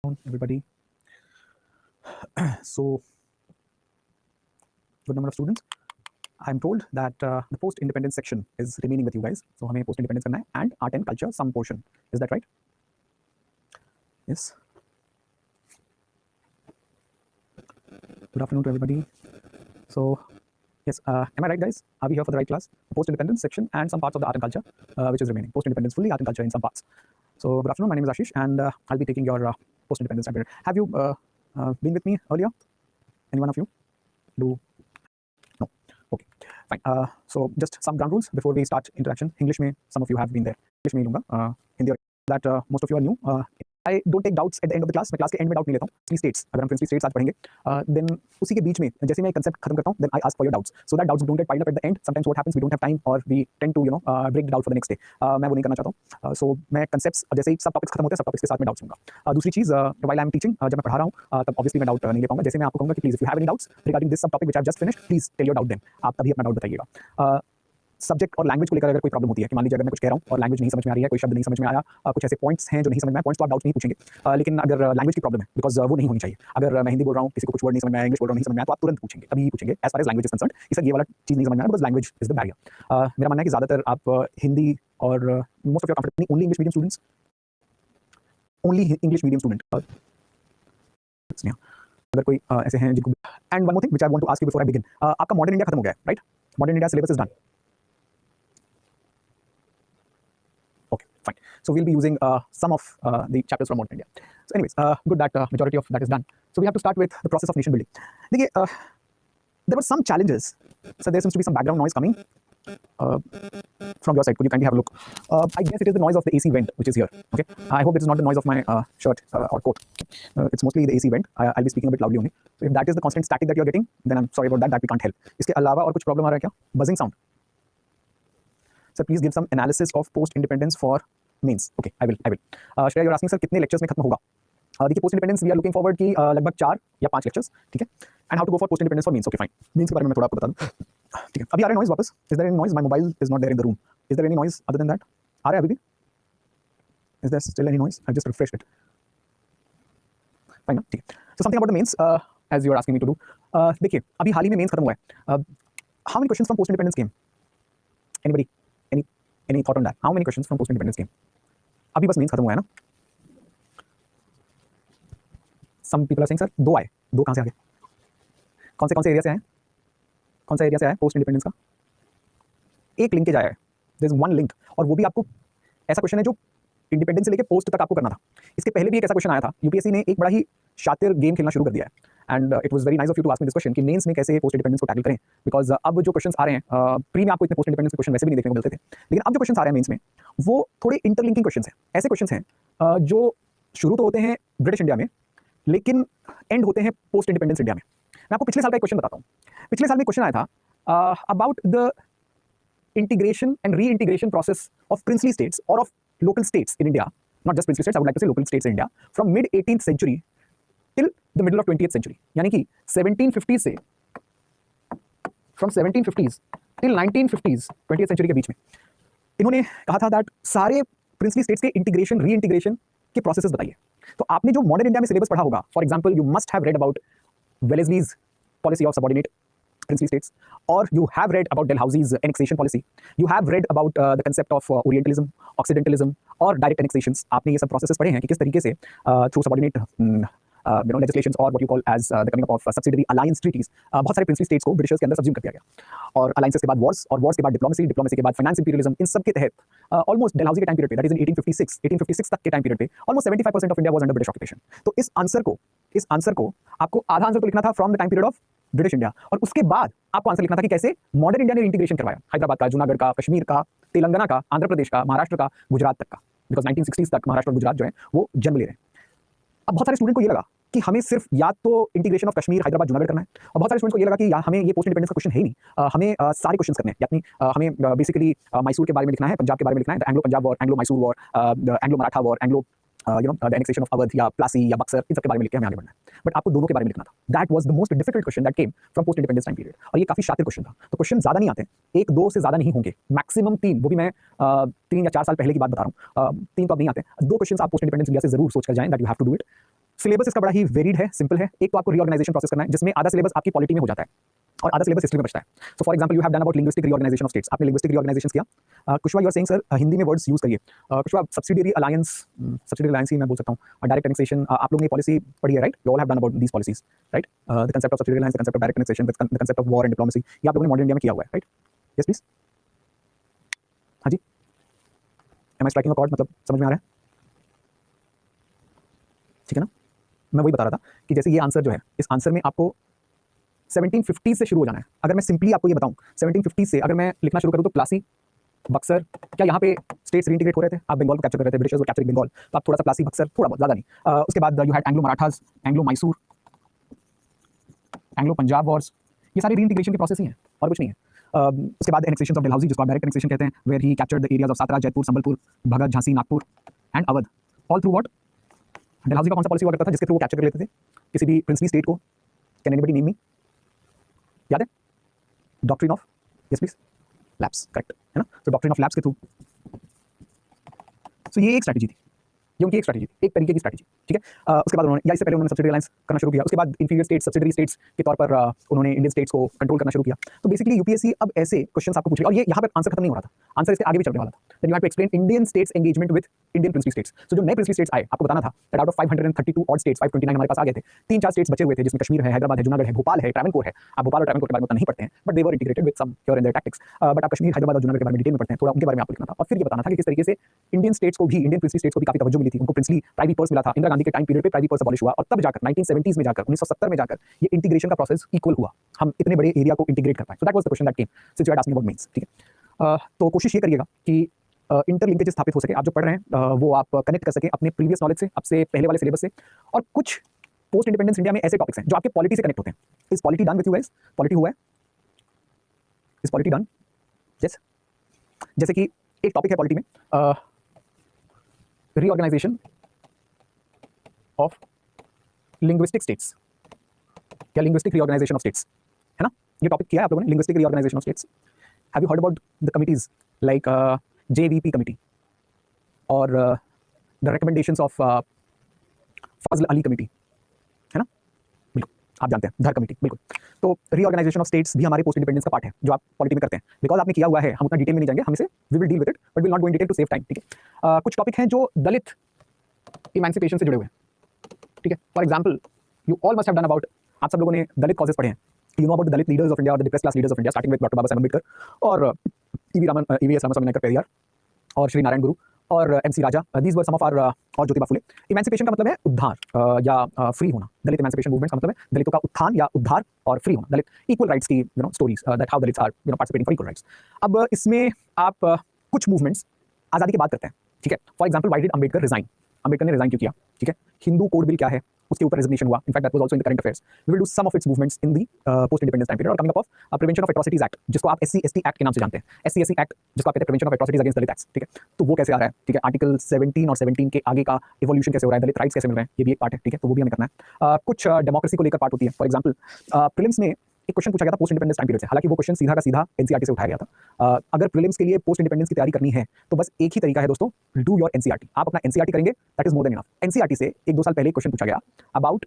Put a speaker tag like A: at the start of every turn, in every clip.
A: Everybody. So, good number of students. I'm told that the post-independence section is remaining with you guys. So, हमें post-independence करना है and art and culture some portion. Is that right? Yes. Good afternoon to everybody. So, yes, am I right, guys? Are we here for the right class? Post-independence section and some parts of the art and culture, which is remaining. Post-independence fully, art and culture in some parts. So, good afternoon. My name is Ashish, and I'll be taking your post-independence time period. Have you been with me earlier? Any one of you? No. Okay, fine. So just some ground rules before we start interaction. English में some of you have been there. English में ही लूँगा. Hindi that most of you are new. I don't take doubts at the end of the class. मैं class के and में doubt नहीं लेता हूँ. Three states. अगर हम प्रिंसिपल स्टेट्स आज पढ़ेंगे, then उसी के बीच में जैसे मैं कंसेप्ट खत्म करता हूँ, then I ask for your doubts. So that doubts don't get piled up at the end. Sometimes what happens, we don't have time or we tend to break the doubt for the next day. मैं वो नहीं करना चाहता हूँ. So मैं concepts जैसे ही सब topics खत्म होते हैं, सब टॉपिक्स के साथ में डाउट्स लूँगा. दूसरी चीज़, while I am teaching, जब मैं पढ़ा रहा हूँ, तब obviously मैं डाउट नहीं ले पाऊंगा. जैसे मैं आपको कहूँगा कि please if you have any doubts regarding this sub topic which I have just finished, please tell your doubt then. आप तभी अपना डाउट बताइएगा. सब्जेक्ट और लैंग्वेज को लेकर अगर कोई प्रॉब्लम होती है कि मान लीजिए अगर मैं कुछ कह रहा हूँ और लैंग्वेज नहीं समझ में आ रही है, कोई शब्द नहीं समझ में आया, कुछ ऐसे पॉइंट्स हैं जो नहीं समझ में आए, पॉइंट्स तो आप डाउट नहीं पूछेंगे, लेकिन अगर लैंग्वेज की प्रॉब्लम है, बिकॉज वो नहीं होनी चाहिए. अगर मैं हिंदी बोल रहा हूँ, किसी को कुछ वर्ड नहीं समझ में आया, इंग्लिश बोल रहा हूँ नहीं समझ में आया, तो आप तुरंत पूछेंगे, तभी पूछेंगे as far as language is concern. इसे ये वाला चीज़ नहीं समझ में आया, because language is the barrier. मेरा मानना है कि ज़्यादातर आप हिंदी और most of your comfortable only English medium students, only English medium student. अगर कोई ऐसे हैं जिनको. And one more thing which I want to ask you before I begin, आपका मॉडर्न इंडिया खत्म हो गया है, right? Modern India syllabus is done. Fine. So we'll be using some of the chapters from modern India. So anyways, good that majority of that is done. So we have to start with the process of nation building. देखिए, there were some challenges. So there seems to be some background noise coming from your side. Could you kindly have a look? I guess it is the noise of the AC vent which is here. Okay. I hope it is not the noise of my shirt or coat. It's mostly the AC vent. I'll be speaking a bit loudly only. So if that is the constant static that you're getting, then I'm sorry about that. That we can't help. इसके अलावा और कुछ problem आ रहा है क्या? Buzzing sound. Sir, please give some analysis of post-independence for means. Okay, I will. Shreya, you're asking sir कितने lectures में खत्म होगा? देखिए, post-independence we are looking forward कि लगभग 4 या 5 lectures, ठीक है? And how to go for post-independence for means. Okay, fine. Means के बारे में मैं थोड़ा आपको बता दूँ. ठीक है. अभी आ रहा है noise वापस? Is there any noise? My mobile is not there in the room. Is there any noise other than that? आ रहा है अभी भी? Is there still any noise? I've just refreshed it. Fine, ठीक है. So something about the mains, as you are asking me to do. देखिए, अभी हाल ही में mains खत्म हुआ है. How many questions from post-independence came? Anybody? Any thought on that? How many questions from post-independence came? अभी बस मेंस खत्म हुआ है ना. Some people are saying sir 2 आए. 2 कहाँ से आ गए? कौन से एरिया से आए? कौन सा एरिया से आया पोस्ट इंडिपेंडेंस का? एक लिंकेज आया है. There is one link. और वो भी आपको ऐसा क्वेश्चन है जो इंडिपेंडेंस से लेके पोस्ट तक आपको करना था. इसके पहले भी एक ऐसा क्वेश्चन आया था. यूपीएससी ने एक बड़ा ही शातिर गेम खेलना शुरू कर दिया है. And it was very nice of you to ask me this question कि मेंस में कैसे पोस्ट इंडिपेंडेंस को टैकल करें, बिकॉज अब जो क्वेश्चंस आ रहे हैं, प्री में आपको इतने पोस्ट इंडिपेंडेंस के क्वेश्चन वैसे भी नहीं देखने को मिलते थे, लेकिन अब जो क्वेश्चंस आ रहे हैं मेंस में वो थोड़े इंटरलिंकिंग क्वेश्चंस हैं. ऐसे क्वेश्चंस हैं जो शुरू तो होते हैं ब्रिटिश इंडिया में, लेकिन एंड होते हैं पोस्ट इंडिपेंडेंस इंडिया में. मैं आपको पिछले साल का एक क्वेश्चन बताता हूँ. पिछले साल में क्वेश्चन आया था about the integration and reintegration process of princely states or of local states in India, not just princely states, I would like to say local states in India, from mid 18th century till the middle of 20th century. यानी कि 1750 से from 1750s till 1950s 20th century के बीच में इन्होंने कहा था that सारे princely states के इंटीग्रेशन रीइंटीग्रेशन के प्रोसेसेस बताइए. तो आपने जो मॉडर्न इंडिया में सिलेबस पढ़ा होगा, for example you must have read about Wellesley's policy of subordinate princely states, or you have read about Dalhousie's annexation policy, you have read about the concept of Orientalism, Occidentalism or direct annexations. आपने ये सब processes पढ़े हैं कि किस तरीके से through subordinate legislations or what you call as the coming up of subsidiary alliance treaties, बहुत सारे princely states को ब्रिटिशर्स के अंदर सब्ज्यूम कर दिया गया, और अलायंसेस के बाद वॉर्स, और वॉर्स के बाद डिप्लोमेसी के बाद फाइनेंस इंपीरियलिज्म, इन सब के तहत ऑलमोस्ट डलहौजी के टाइम पीरियड पे, दैट इज इन 1856 तक के टाइम पीरियड पे almost 75% of India was under British occupation. तो इस आंसर को आपको आधा आंसर तो लिखना था from the time period of British India, और उसके बाद आपको आंसर लिखना था कि कैसे मॉडर्न इंडिया ने इंटीग्रेशन करवाया हैदराबाद का, जूनागढ़ का, कश्मीर का, तेलंगाना का, आंध्र प्रदेश का, महाराष्ट्र का, गुजरात तक का, बिकॉज 1960s तक महाराष्ट्र और गुजरात जो है वो जन्म ले रहे हैं. अब बहुत सारे स्टूडेंट को ये लगा कि हमें सिर्फ या तो इंटीग्रेशन ऑफ कश्मीर, हैदराबाद, जूनागढ़ करना है, और बहुत सारे स्टूडेंट को ये लगा कि हमें ये पोस्ट इंडिपेंडेंस का क्वेश्चन है ही नहीं, हमें सारे क्वेश्चन करने हैं, यानी हमें बेसिकली मैसूर के बारे में लिखना है, पंजाब के बारे में लिखना है, Anglo Punjab war, Anglo Mysore war, Anglo Maratha war, Anglo the annexation of Awadh या प्लासी या बक्सर, इन सब के बारे में लिख के हमें आगे बढ़ना है. बट आपको दोनों के बारे में लिखना था. That was the most difficult question that came from post independence time period, और ये काफी शातिर क्वेश्चन था. तो क्वेश्चन ज्यादा नहीं आते, 1-2 से ज्यादा नहीं होंगे, मैक्सिमम 3, वो भी मैं 3 या 4 साल पहले की बात बता रहा हूँ. 3 तो अब नहीं आते. 2 क्वेश्चन आप पोस्ट इंडिपेंडेंस इंडिया से जरूर सोच कर जाएं, that you have to do it. Syllabus इसका बड़ा ही वेरिड है, सिंपल है। एक तो आपको रीऑर्गेनाइजेशन प्रोसेस करना है जिसमें आधा सिलेबस आपकी पॉलिटी में हो जाता है और आधा सिलेबस हिस्ट्री में बचता है। So for example you have done about linguistic reorganisation of states, आपने लिंग्विस्टिक रीऑर्गेनाइजेशन किया। Kushwaha you are saying sir Hindi में वर्ड्स यूज करिए। कुशवा सब्सिडियरी अलायंस ही मैं बोल सकता हूँ, डायरेक्ट एनेक्सेशन आप लोगों ने पॉलिसी पढ़ी है right, you all have done about these policies right, the concept of subsidiary alliance, the concept of direct annexation, the concept of war and diplomacy, ये आप लोगों ने मॉडर्न इंडिया में किया हुआ है राइट। यस प्लीज, हाँ जी, am I striking a chord, मतलब समझ में आ रहा है, ठीक है ना। मैं वही बता रहा था कि जैसे ये आंसर जो है, इस आंसर में आपको 1750 से शुरू हो जाना है। अगर मैं सिंपली आपको ये बताऊं 1750 से अगर मैं लिखना शुरू करूं तो प्लासी, बक्सर, क्या यहाँ पे स्टेट्स रीइंटीग्रेट हो रहे थे, आप बंगाल को कैप्चर कर रहे थे, ब्रिटिशर्स वर कैप्चरिंग बंगाल, तो आप थोड़ा सा प्लासी बक्सर, थोड़ा बहुत, ज़्यादा नहीं। उसके बाद you had Anglo Marathas, Anglo Mysore, Anglo Punjab Wars, ये सारी रीइंटीग्रेशन के प्रोसेस ही हैं और कुछ नहीं है। उसके बाद एनेक्सेशन ऑफ डलहौजी, जिसको आप डायरेक्ट एनेक्सेशन कहते हैं, where he captured the areas of Satara, Jaipur, Sambalpur, Bhagat, Jhansi, Nagpur and Awadh, all through what. Dalhousie का कौन सा पॉलिसी हुआ करता था जिसके थ्रू वो कैप्चर कर लेते थे किसी भी प्रिंसली स्टेट को, कैन एनीबडी नेम मी, याद है, doctrine of, yes please, lapse, correct है ना, तो डॉक्ट्रिन ऑफ लैप्स के थ्रू। सो ये एक स्ट्रैटेजी थी, ये उनकी एक स्ट्रैटेजी, एक तरीके की स्ट्रैटेजी, ठीक है। उसके बाद उन्होंने, या इससे पहले उन्होंने सब्सिडरी अलायंस करना शुरू किया, उसके बाद इंफीरियर स्टेट्स, सब्सिडरी स्टेट्स के तौर पर उन्होंने इंडियन स्टेट्स को कंट्रोल करना शुरू किया। तो बेसिकली यूपीएससी अब ऐसे क्वेश्चंस आपको पूछेगा और ये यहाँ पर आंसर खत्म नहीं हो रहा था, आंसर इसके आगे भी चलने वाला था। Then you have to explain Indian states engagement with Indian princely states. So जो नए प्रिंसली स्टेट्स आए, आपको बताना था that out of 532 odd states 529 हमारे पास आ गए थे, 3-4 स्टेट्स बचे हुए थे जिसमें कश्मीर है, हैदराबाद है, जूनागढ़ है, भोपाल है, ट्रैवनकोर है। आप भोपाल और ट्रैवनकोर के बारे में उतना नहीं पढ़ते हैं, but they were integrated with some here and there tactics, but आप कश्मीर, हैदराबाद और जूनागढ़ के बारे में डिटेल में पढ़ते हैं, थोड़ा उनके बारे में आपको लिखना था। और फिर ये बताना था कि किस तरीके से इंडियन स्टेट्स को भी, इंडियन प्रिंसली स्टेट्स को भी काफी तवज्जो मिली थी, उनको प्रिंसली प्राइवेट पर्स मिला था। इंदिरा गांधी के टाइम पीरियड पे प्राइवेट पर्स अबॉलिश हुआ और तब जाकर 1970s में जाकर 1970 में जाकर ये इंटीग्रेशन का प्रोसेस इक्वल हुआ, हम इतने बड़े एरिया को इंटीग्रेट कर पाए। सो that was the question that came since you had asking about means, ठीक है। तो कोशिश ये करिएगा कि इंटरलिंकेज स्थापित हो सके, आप जो पढ़ रहे हैं वो आप कनेक्ट कर सके अपने प्रीवियस नॉलेज से, आपसे पहले वाले सिलेबस से, और कुछ पोस्ट इंडिपेंडेंस इंडिया में ऐसे टॉपिक्स हैं जो आपके पॉलिटी से कनेक्ट होते हैं। Is polity done with you guys? Polity हुआ है? Is polity done? यस। जैसे कि एक टॉपिक है पॉलिटी में रीऑर्गेनाइजेशन ऑफ लिंग्विस्टिक स्टेट्स या लिंग्विस्टिक रीऑर्गेनाइजेशन ऑफ स्टेट्स, है ना, ये टॉपिक किया है आप लोगों ने, linguistic reorganisation of states. Have you heard about the committees like JVP committee और the recommendations of Fazal Ali committee, है ना, बिल्कुल आप जानते हैं, धर कमिटी, बिल्कुल। तो रीऑर्गेनाइजेशन ऑफ स्टेट्स भी हमारे पोस्ट इंडिपेंडेंस का पार्ट है जो आप पॉलिटी में करते हैं, बिकॉज आपने किया हुआ है, हम उतना डिटेल में नहीं जाएंगे, हम इसे we will deal with it but will not go in detail to save time, ठीक है। कुछ टॉपिक हैं जो दलित इमेंसिपेशन से जुड़े हुए हैं, ठीक है। For example you all must have done about, आप सब लोगों ने दलित कॉजेज पढ़े हैं, you know about the Dalit leaders of India और the depressed class leaders of India, starting with doctor Baba Saheb Ambedkar और EVS रामास्वामी नायकर पेरियार और श्री नारायण गुरु और MC Raja, these were some of our, और ज्योतिबा फुले। इमेंसिपेशन का मतलब है उद्धार या फ्री होना, दलित इमेंसिपेशन मूवमेंट का मतलब है दलितों का उत्थान या उद्धार और फ्री होना, दलित इक्वल राइट्स की stories that how Dalits are participating for equal rights. अब इसमें आप कुछ मूवमेंट्स आज़ादी की बात करते हैं, ठीक है। For example why did Ambedkar resign, Ambedkar ने रिजाइन क्यों किया, ठीक है। हिंदू कोड बिल क्या है, उसके ऊपर रेजिग्नेशन हुआ, in fact that was also in the current affairs. We will do some of its movements in the post independence time period. और coming up of prevention of atrocities act, जिसको आप SC/ST act के नाम से जानते हैं, SC/ST act जिसको आप कहते हैं prevention of atrocities against Dalit acts, ठीक है। तो वो कैसे आ रहा है, ठीक है, आर्टिकल 17 और 17 के आगे का इवोल्यूशन कैसे हो रहा है, दलित राइट्स कैसे मिल रहे हैं, ये भी एक पार्ट है, ठीक है, तो वो भी हमें करना है। कुछ डेमोक्रेसी को लेकर पार्ट होती है। फॉर एग्जाम्पल प्रीलिम्स में एक क्वेश्चन पूछा गया था पोस्ट इंडिपेंडेंस टाइम पीरियड से, हालांकि वो क्वेश्चन सीधा का सीधा NCERT से उठाया गया था। अगर प्रीलिम्स के लिए पोस्ट इंडिपेंडेंस की तैयारी करनी है तो बस एक ही तरीका है दोस्तों, डू योर NCERT। आप अपना NCERT करेंगे, that is more than enough. NCERT से 1-2 साल पहले क्वेश्चन पूछा गया about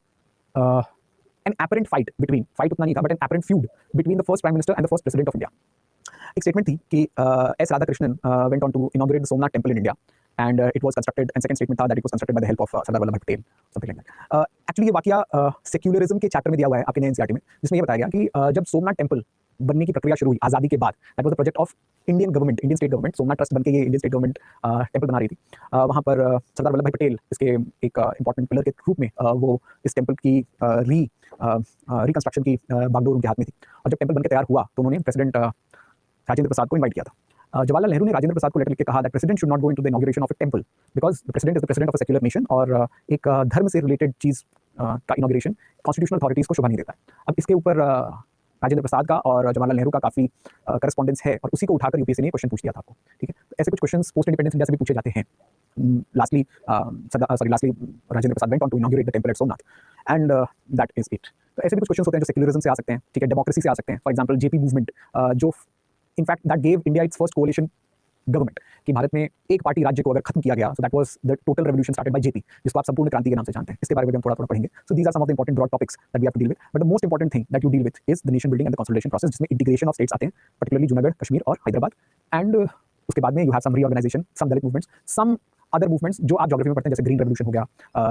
A: an apparent fight between, fight उतना नहीं था, but an apparent feud between the first prime minister and the first president of India। एक स्टेटमेंट थी कि S Radhakrishnan went on to inaugurate the Somnath temple in India and it was constructed, and second statement था that it was constructed by the help of Sardar Vallabhbhai Patel, something like that। Actually ये वाकया secularism के chapter में दिया हुआ है आपके नए NCERT में, जिसमें ये बताया गया कि जब सोमनाथ टेम्पल बनने की प्रक्रिया शुरू हुई आज़ादी के बाद, that was the project of Indian government, Indian state government, Somnath trust बनके ये इंडियन स्टेट गवर्नमेंट टेम्पल बना रही थी। वहाँ पर सरदार वल्लभ भाई पटेल इसके एक इंपॉर्टेंट पिलर के रूप में वो इस टेम्पल की रिकंस्ट्रक्शन की बागडोर उनके हाथ में थी। और जब टेम्पल बनकर तैयार हुआ तो उन्होंने प्रेसिडेंट राजेंद्र प्रसाद को इनवाइट किया था। जवाहरलाल नेहरू ने राजेंद्र प्रसाद को लेटर लिख के कहा that president should not go into the inauguration of a temple because the president is the president of a secular nation, और एक धर्म से रिलेटेड चीज़ का इनॉग्रेशन कॉन्स्टिट्यूशनल अथॉरिटीज़ को शोभा नहीं देता है। अब इसके ऊपर राजेंद्र प्रसाद का और जवाहरलाल नेहरू का काफ़ी करस्पॉन्डेंस है और उसी को उठाकर यूपीएससी ने क्वेश्चन पूछ दिया था आपको, ठीक है। तो ऐसे कुछ क्वेश्चंस पोस्ट इंडिपेंडेंस इंडिया से भी पूछे जाते हैं। Lastly Rajendra Prasad went on to inaugurate the temple at Somnath and that is it. तो ऐसे भी कुछ क्वेश्चंस होते हैं जो सेक्युलरिज्म से आ सकते हैं, ठीक है, डेमोक्रेसी से आ सकते हैं। फॉर एग्जाम्पल JP मूवमेंट जो in fact that gave India it's first कोalition government, कि भारत में एक पार्टी राज्य को अगर खत्म किया गया, सो that was the total revolution started by JP, जिसको आप संपूर्ण क्रांति के नाम से जानते हैं। इसके बारे में भी हम थोड़ा पढ़ेंगे। So these are some of the important broad topics that we have to deal with, but the most important thing that you deal with is the nation building and the consolidation process, जिसमें integration of states आते हैं, particularly Junagadh, Kashmir और Hyderabad, and उसके बाद में you have some reorganisation, some Dalit movements, some other movements जो आप geography में पढ़ते हैं, जैसे ग्रीन रेवोल्यूशन हो गया,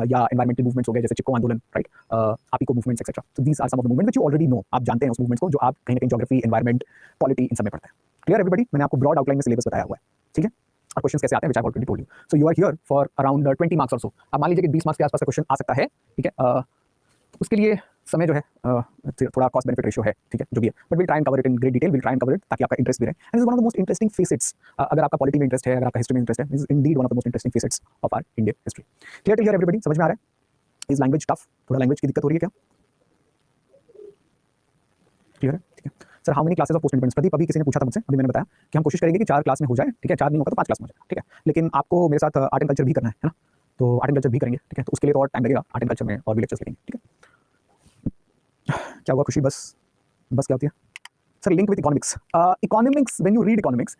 A: या एनवायरमेंटल मूवमेंट्स हो गए, जैसे Chipko Andolan, right, Appiko movements etcetera. So these are some of the movements which you already know, आप जानते हैं उस मूवमेंट्स को, जो आप कहीं ना कहीं ज्योग्राफी, एनवायरमेंट, पॉलिटी इन सब में पढ़ते हैं। Clear everybody? मैंने आपको ब्रॉड आउटलाइन में सिलेबस बताया हुआ है, ठीक है, और क्वेश्चंस कैसे आते हैं, which I have already told you. So you are here for around 20 marks और सो। अब मान लीजिए कि 20 मार्क्स के आसपास का क्वेश्चन आ सकता है, ठीक है, उसके लिए समय जो है थोड़ा कॉस्ट बेनिफिट रेशियो है, ठीक है, जो भी है, but will try and cover it in great detail, will try and cover it ताकि आपका इंटरेस्ट भी रहे। And this is one of the most interesting facets, अगर आपका पॉलिटी में इंटरेस्ट है, अगर आपका हिस्ट्री में इंटरेस्ट है, this is indeed one of the most interesting facets of our Indian history. Clear till here everybody? समझ में आ रहा है? Is language tough? थोड़ा लैंग्वेज की दिक्कत हो रही है क्या? क्लियर है? ठीक है sir, how many classes of post independence? Pradeep, अभी किसी ने पूछा था मुझसे, अभी मैंने बताया कि हम कोशिश करेंगे कि 4 क्लास में हो जाए, ठीक है, 4 नहीं होगा तो 5 क्लास में हो जाए, ठीक है, लेकिन आपको मेरे साथ आर्ट एंड कल्चर भी करना है ना, तो आर्ट एंड कल्चर भी करेंगे, ठीक है, तो उसके लिए तो और टाइम लगेगा, आर्ट एंड कल्चर में और भी लेक्चर्स लेंगे, ठीक है। क्या हुआ खुशी? बस क्या होती है sir? Link with economics. Economics, when you read economics,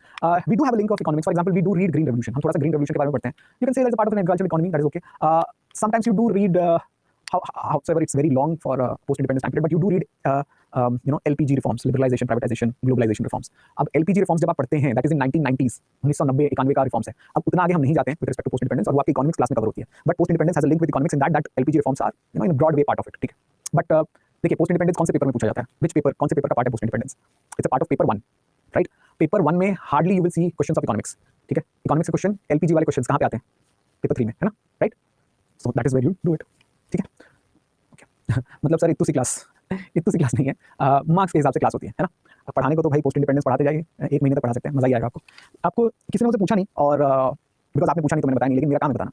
A: we do have a link of economics. For example, we do read green revolution, हम थोड़ा सा ग्रीन रेवोल्यूशन के बारे में पढ़ते हैं। You can say that is a part of an agricultural economy, that is okay. Sometimes you do read, however it's very long for post independence time period, but you do read LPG reforms, liberalization, privatization, globalization reforms. अब LPG reforms जब आप पढ़ते हैं, that is in 1990s, 1990 91 का reforms है। अब उतना आगे हम नहीं जाते हैं with respect to post independence, और वो आपकी इकोनॉमिक्स क्लास में कवर होती है, but post independence has a link with economics in that LPG reforms are in a broad way part of it, ठीक है। बट देखिए, पोस्ट इंडिपेंडेंस कौन से पेपर में पूछा जाता है? विच पेपर, कौन से पेपर का पार्ट है post independence? It's a part of paper 1, right. Paper 1 में hardly you will see questions of economics, ठीक है। इकोनॉमिक्स के क्वेश्चन, LPG वाले क्वेश्चंस कहाँ पे आते हैं? पेपर 3 में, है ना, right. So that is where you do it, ठीक है। मतलब सर इतनी सी क्लास नहीं है, मार्क्स के हिसाब से क्लास होती है ना। पढ़ाने को तो भाई पोस्ट इंडिपेंडेंस पढ़ाते जाइए, 1 महीने तक पढ़ा सकते हैं, मजा ही आएगा आपको किसी ने मुझसे पूछा नहीं, और बिकॉज आपने पूछा नहीं तो मैंने बताया नहीं, लेकिन मेरा काम है बताना।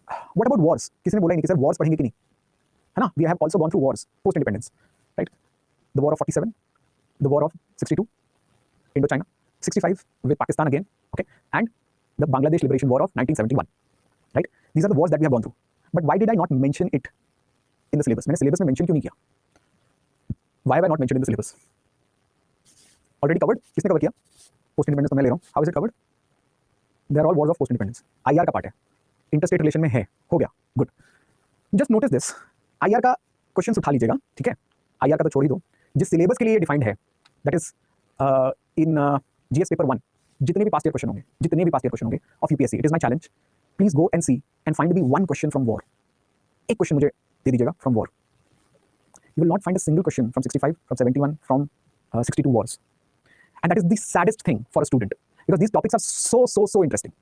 A: What about Wars? किसी ने बोला नहीं कि सर वॉर्स पढ़ेंगे कि नहीं, है ना। We have also gone through wars post independence, right. The war of 47, the war of 62 Indo China, 65 with Pakistan again, okay, and the Bangladesh liberation war of 1971, right. These are the wars that we have gone through, but why did I not mention it in the syllabus? मैंने syllabus में mention क्यों नहीं किया? Why have I not mentioned in the syllabus? Already covered. किसने cover किया? Post independence तो मैं ले रहा हूं। How is it covered? They are all wars of post independence. IR का पार्ट है, इंटरस्टेट रिलेशन में है, हो गया, good. Just notice this, IR का क्वेश्चंस उठा लीजिएगा, ठीक है। आईआर का तो छोड़ ही दो, जिस सिलेबस के लिए डिफाइंड है, that is in GS paper 1, जितने भी पास्ट ईयर क्वेश्चन होंगे of UPSC, it is my challenge, please go and see and find me one question from war. एक क्वेश्चन मुझे दे दीजिएगा from war. You will not find a single question from 65, from 71, from 62 wars. And that is the saddest thing for a student, because these topics are so interesting.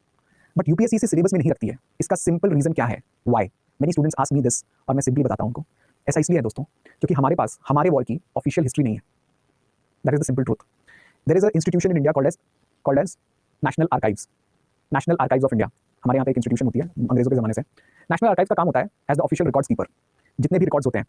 A: But UPSC इसे syllabus में नहीं रखती है। इसका simple reason क्या है? Why? Many students ask me this, और मैं सिंपली बताता हूं उनको। ऐसा इसलिए है दोस्तों, क्योंकि हमारे पास हमारे वॉर की ऑफिशियल हिस्ट्री नहीं है। That is the simple truth. There is an institution in India called as National Archives. National Archives of India. हमारे यहाँ पे एक इंस्टीट्यूशन होती है अंग्रेजों के जमाने से। नेशनल आर्काइव्स का काम होता है as the official records keeper. जितने भी रिकॉर्ड्स होते हैं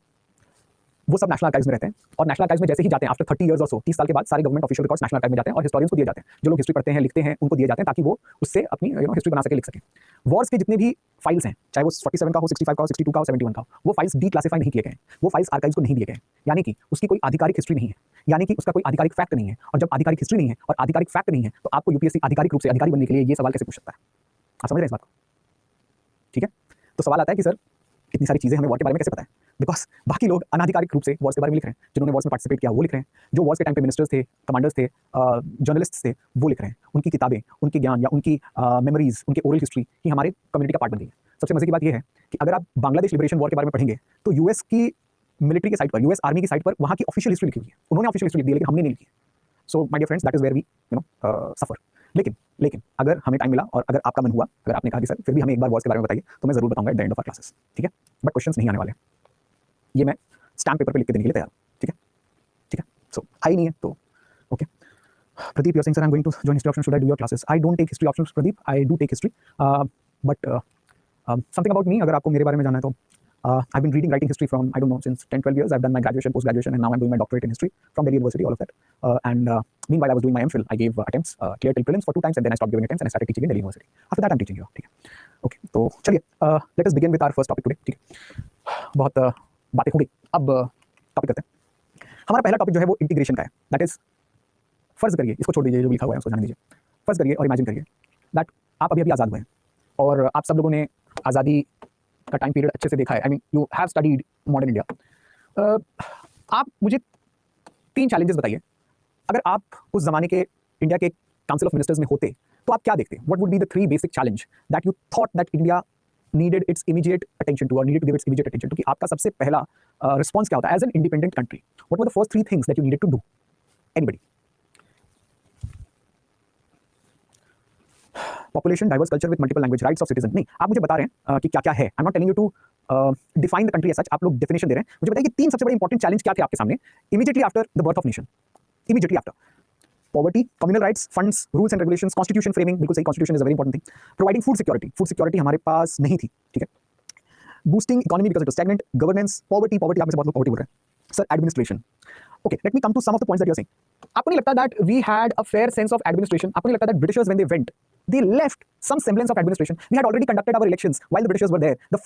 A: वो सब नेशनल आर्काइव्स में रहते हैं, और नेशनल आर्काइव्स में जैसे ही जाते हैं, आफ्टर 30 इयर्स और सो, 30 साल के बाद सारे government official records national archive में जाते हैं और हिस्टोरियंस को दिए जाते हैं। जो लोग हिस्ट्री पढ़ते हैं, लिखते हैं, उनको दिए जाते हैं ताकि वो उससे अपनी हिस्ट्री बना सके, लिख सके। वॉर्स के जितने भी फाइल्स हैं, चाहे वो 47 का हो, 65 का हो, 62 का हो, 71 का हो, वो फाइल्स डीक्लासिफाई नहीं किए गए हैं, वो फाइल्स आर्काइव्स को नहीं दिए गए, यानी कि उसकी कोई आधिकारिक हिस्ट्री नहीं है, यानी कि उसका कोई आधिकारिक फैक्ट नहीं है। और जब आधिकारिक हिस्ट्री नहीं है और आधिकारिक फैक्ट नहीं है, तो आपको यूपीएससी आधिकारिक रूप से अधिकारी बनने के लिए ये सवाल कैसे पूछ सकता है? आप समझ रहे हैं इस बात को? ठीक है, तो सवाल आता है कि सर इतनी सारी चीजें हमें वॉर के बारे में कैसे पता है? बिकॉज बाकी लोग अनाधिकारिक रूप से वॉर्स के बारे में लिख रहे हैं, जिन्होंने वॉर्स में पार्टिसिपेट किया वो लिख रहे हैं, जो वॉर्स के टाइम पे मिनिस्टर्स थे, कमांडर्स थे, जर्नलिस्ट्स थे, वो लिख रहे हैं। उनकी किताबें, उनके ज्ञान या उनकी मेमोरीज, उनके ओरल हिस्ट्री ही हमारे कम्युनिटी का पार्ट बन गई है। सबसे मजे की बात यह है कि अगर आप बांग्लादेश लिबरेशन वॉर के बारे में पढ़ेंगे तो यूएस की मिलिट्री के साइट पर, यूएस आर्मी की साइट पर वहाँ की ऑफिशियल हिस्ट्री लिखी हुई है। उन्होंने ऑफिशियल हिस्ट्री लिखी है, लेकिन हमने नहीं लिखी है। So my dear friends, that is where we suffer. लेकिन अगर हमें टाइम मिला और अगर आपका मन हुआ, अगर आपने कहा कि सर फिर भी हमें एक बार वॉर्स के बारे में बताइए, तो मैं जरूर बताऊंगा at the end of our classes, ठीक है। बट क्वेश्चंस नहीं आने वाले, ये मैं स्टैम्प पेपर पे लिख के देने के लिए तैयार हूं, ठीक है। सो आई नहीं है तो okay. Pradeep, you are saying sir I am going to join history option, should I do your classes? I don't take history options Pradeep, I do take history, but something about me, अगर आपको मेरे बारे में जानना है तो I've been reading, writing history from, I don't know, since 10-12 years. I've done my graduation, post-graduation, and now I'm doing my doctorate in history from Delhi University, all of that. And meanwhile, I was doing my MPhil. I gave attempts, cleared till prelims for 2 times, and then I stopped giving attempts and I started teaching in Delhi University. After that, I'm teaching here, ठीक है। Okay, तो चलिए, let us begin with our first topic today, ठीक है। बहुत बातें हो गई, अब टॉपिक करते हैं। हमारा पहला टॉपिक जो है वो इंटीग्रेशन का है। दैट इज, फर्ज करिए, इसको छोड़ दीजिए, जो लिखा हुआ है उसको जाने दीजिए। फर्ज करिए और इमेजिन करिए दैट आप अभी अभी आज़ाद हुए हैं और आप सब लोगों ने आज़ादी का टाइम पीरियड अच्छे से देखा है। I mean you have studied modern India. आप मुझे 3 चैलेंजेस बताइए, अगर आप उस जमाने के इंडिया के काउंसिल ऑफ मिनिस्टर्स में होते तो आप क्या देखते? What would be the 3 basic challenge that you thought that India needed its immediate attention to or needed to give its immediate attention to? कि आपका सबसे पहला रिस्पॉन्स क्या होता है as an independent country? What were the first 3 things that you needed to do? Anybody? Population, diverse culture with multiple language, rights of citizen. नहीं, आप मुझे बता रहे हैं कि क्या क्या है। I am not telling you to define the country as such, आप लोग डेफिनेशन दे रहे हैं। मुझे बताइए कि 3 सबसे बड़े इंपॉर्टेंट चैलेंज क्या थे आपके सामने immediately after the birth of nation? Immediately after poverty, communal riots, funds, rules and regulations, constitution framing. बिल्कुल सही, constitution is a very important thing. Providing food security, food security हमारे पास नहीं थी, ठीक है। Boosting economy because it was stagnant, governance, poverty, poverty आप में से बहुत लोग पॉवर्टी बोल रहे हैं sir, administration. Okay, let me come to some of the points that you are saying. आपको नहीं लगता that we had a fair sense of administration? आपको नहीं लगता that britishers when they went they left some semblance of administration? We had already conducted our elections while the Britishers were there. The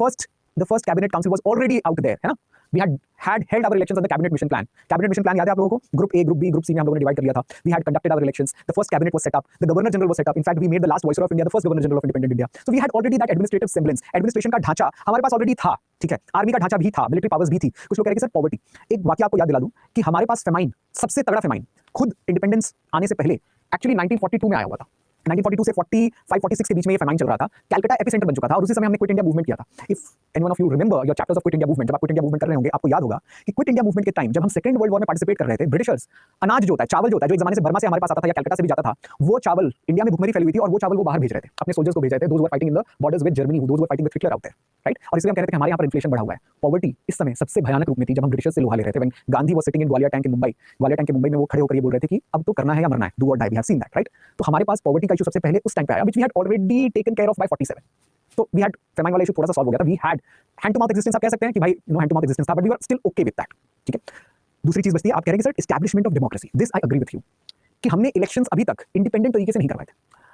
A: first cabinet council was already out there, है ना? We had held our elections on the cabinet mission plan. Cabinet mission plan याद है आप लोगों को? Group A, group B, group C में हम लोगों ने डिवाइड कर लिया था. We had conducted our elections. The first cabinet was set up. The governor general was set up. In fact, we made the last viceroy of India the first governor general of independent India. So we had already that administrative semblance. Administration का ढांचा हमारे पास already था, ठीक है. Army का ढांचा भी था, मिलिट्री पावर्स भी थी. कुछ लोग कह रहे हैं कि सर पॉवर्टी. एक वाकया आपको याद दिला दूं कि हमारे पास फेमाइन, सबसे तगड़ा फेमाइन खुद इंडिपेंडेंस आने से पहले एक्चुअली 1942 में आया हुआ था. 1942 से 45-46 के बीच में ये फेमाइन चल रहा था. कैलकाटा एपिसेंटर बन चुका था और उसी समय हमने क्विट इंडिया मूवमेंट किया था. If anyone of you remember your chapters of quit India movement, जब आप क्विट इंडिया मूवमेंट कर रहे होंगे आपको याद होगा कि क्विट इंडिया मूवमेंट के टाइम जब हम सेकंड वर्ल्ड वॉर में पार्टिसिपेट कर रहे थे, ब्रिटिशर्स अनाज जो होता है, चावल जो होता है, जो एक जमाने से बर्मा से हमारे पास आता था या कैलकाटा से भी जाता था, वो चावल इंडिया में भुखमरी फैली हुई थी और वो चावल वो बाहर भेज रहे थे, अपने सोल्जर्स को भेज रहे थे. Those were fighting in the borders with Germany, those were fighting with Hitler out there, right. और इसलिए हम कह रहे थे कि हमारे यहाँ पर इन्फ्लेशन बढ़ा हुआ है. पॉवर्टी इस समय सबसे भयानक रूप में थी जब हम ब्रिटिशर्स से लोहा ले रहे थे. When Gandhi was sitting in Gwalior tank in Mumbai, Gwalior tank के मुंबई में वो खड़े होकर ये बोल रहे थे कि अब तो करना है या मरना है, डू और die. We have seen that, right. तो हमारे पास पॉवर्टी का इशू सबसे पहले उस टाइम पे आया, which we had already taken care of by 47. तो वी हैड फेमाइन वाला इशू थोड़ा सा सॉल्व हो गया था. We had hand to mouth existence, आप कह सकते हैं कि भाई no hand to mouth existence था, but we were still okay with that, ठीक है. दूसरी चीज बचती है, आप कह रहे हैं कि sir establishment of democracy. This I agree with you कि हमने इलेक्शंस अभी तक इंडिपेंडेंट तरीके से नहीं करवाए थे.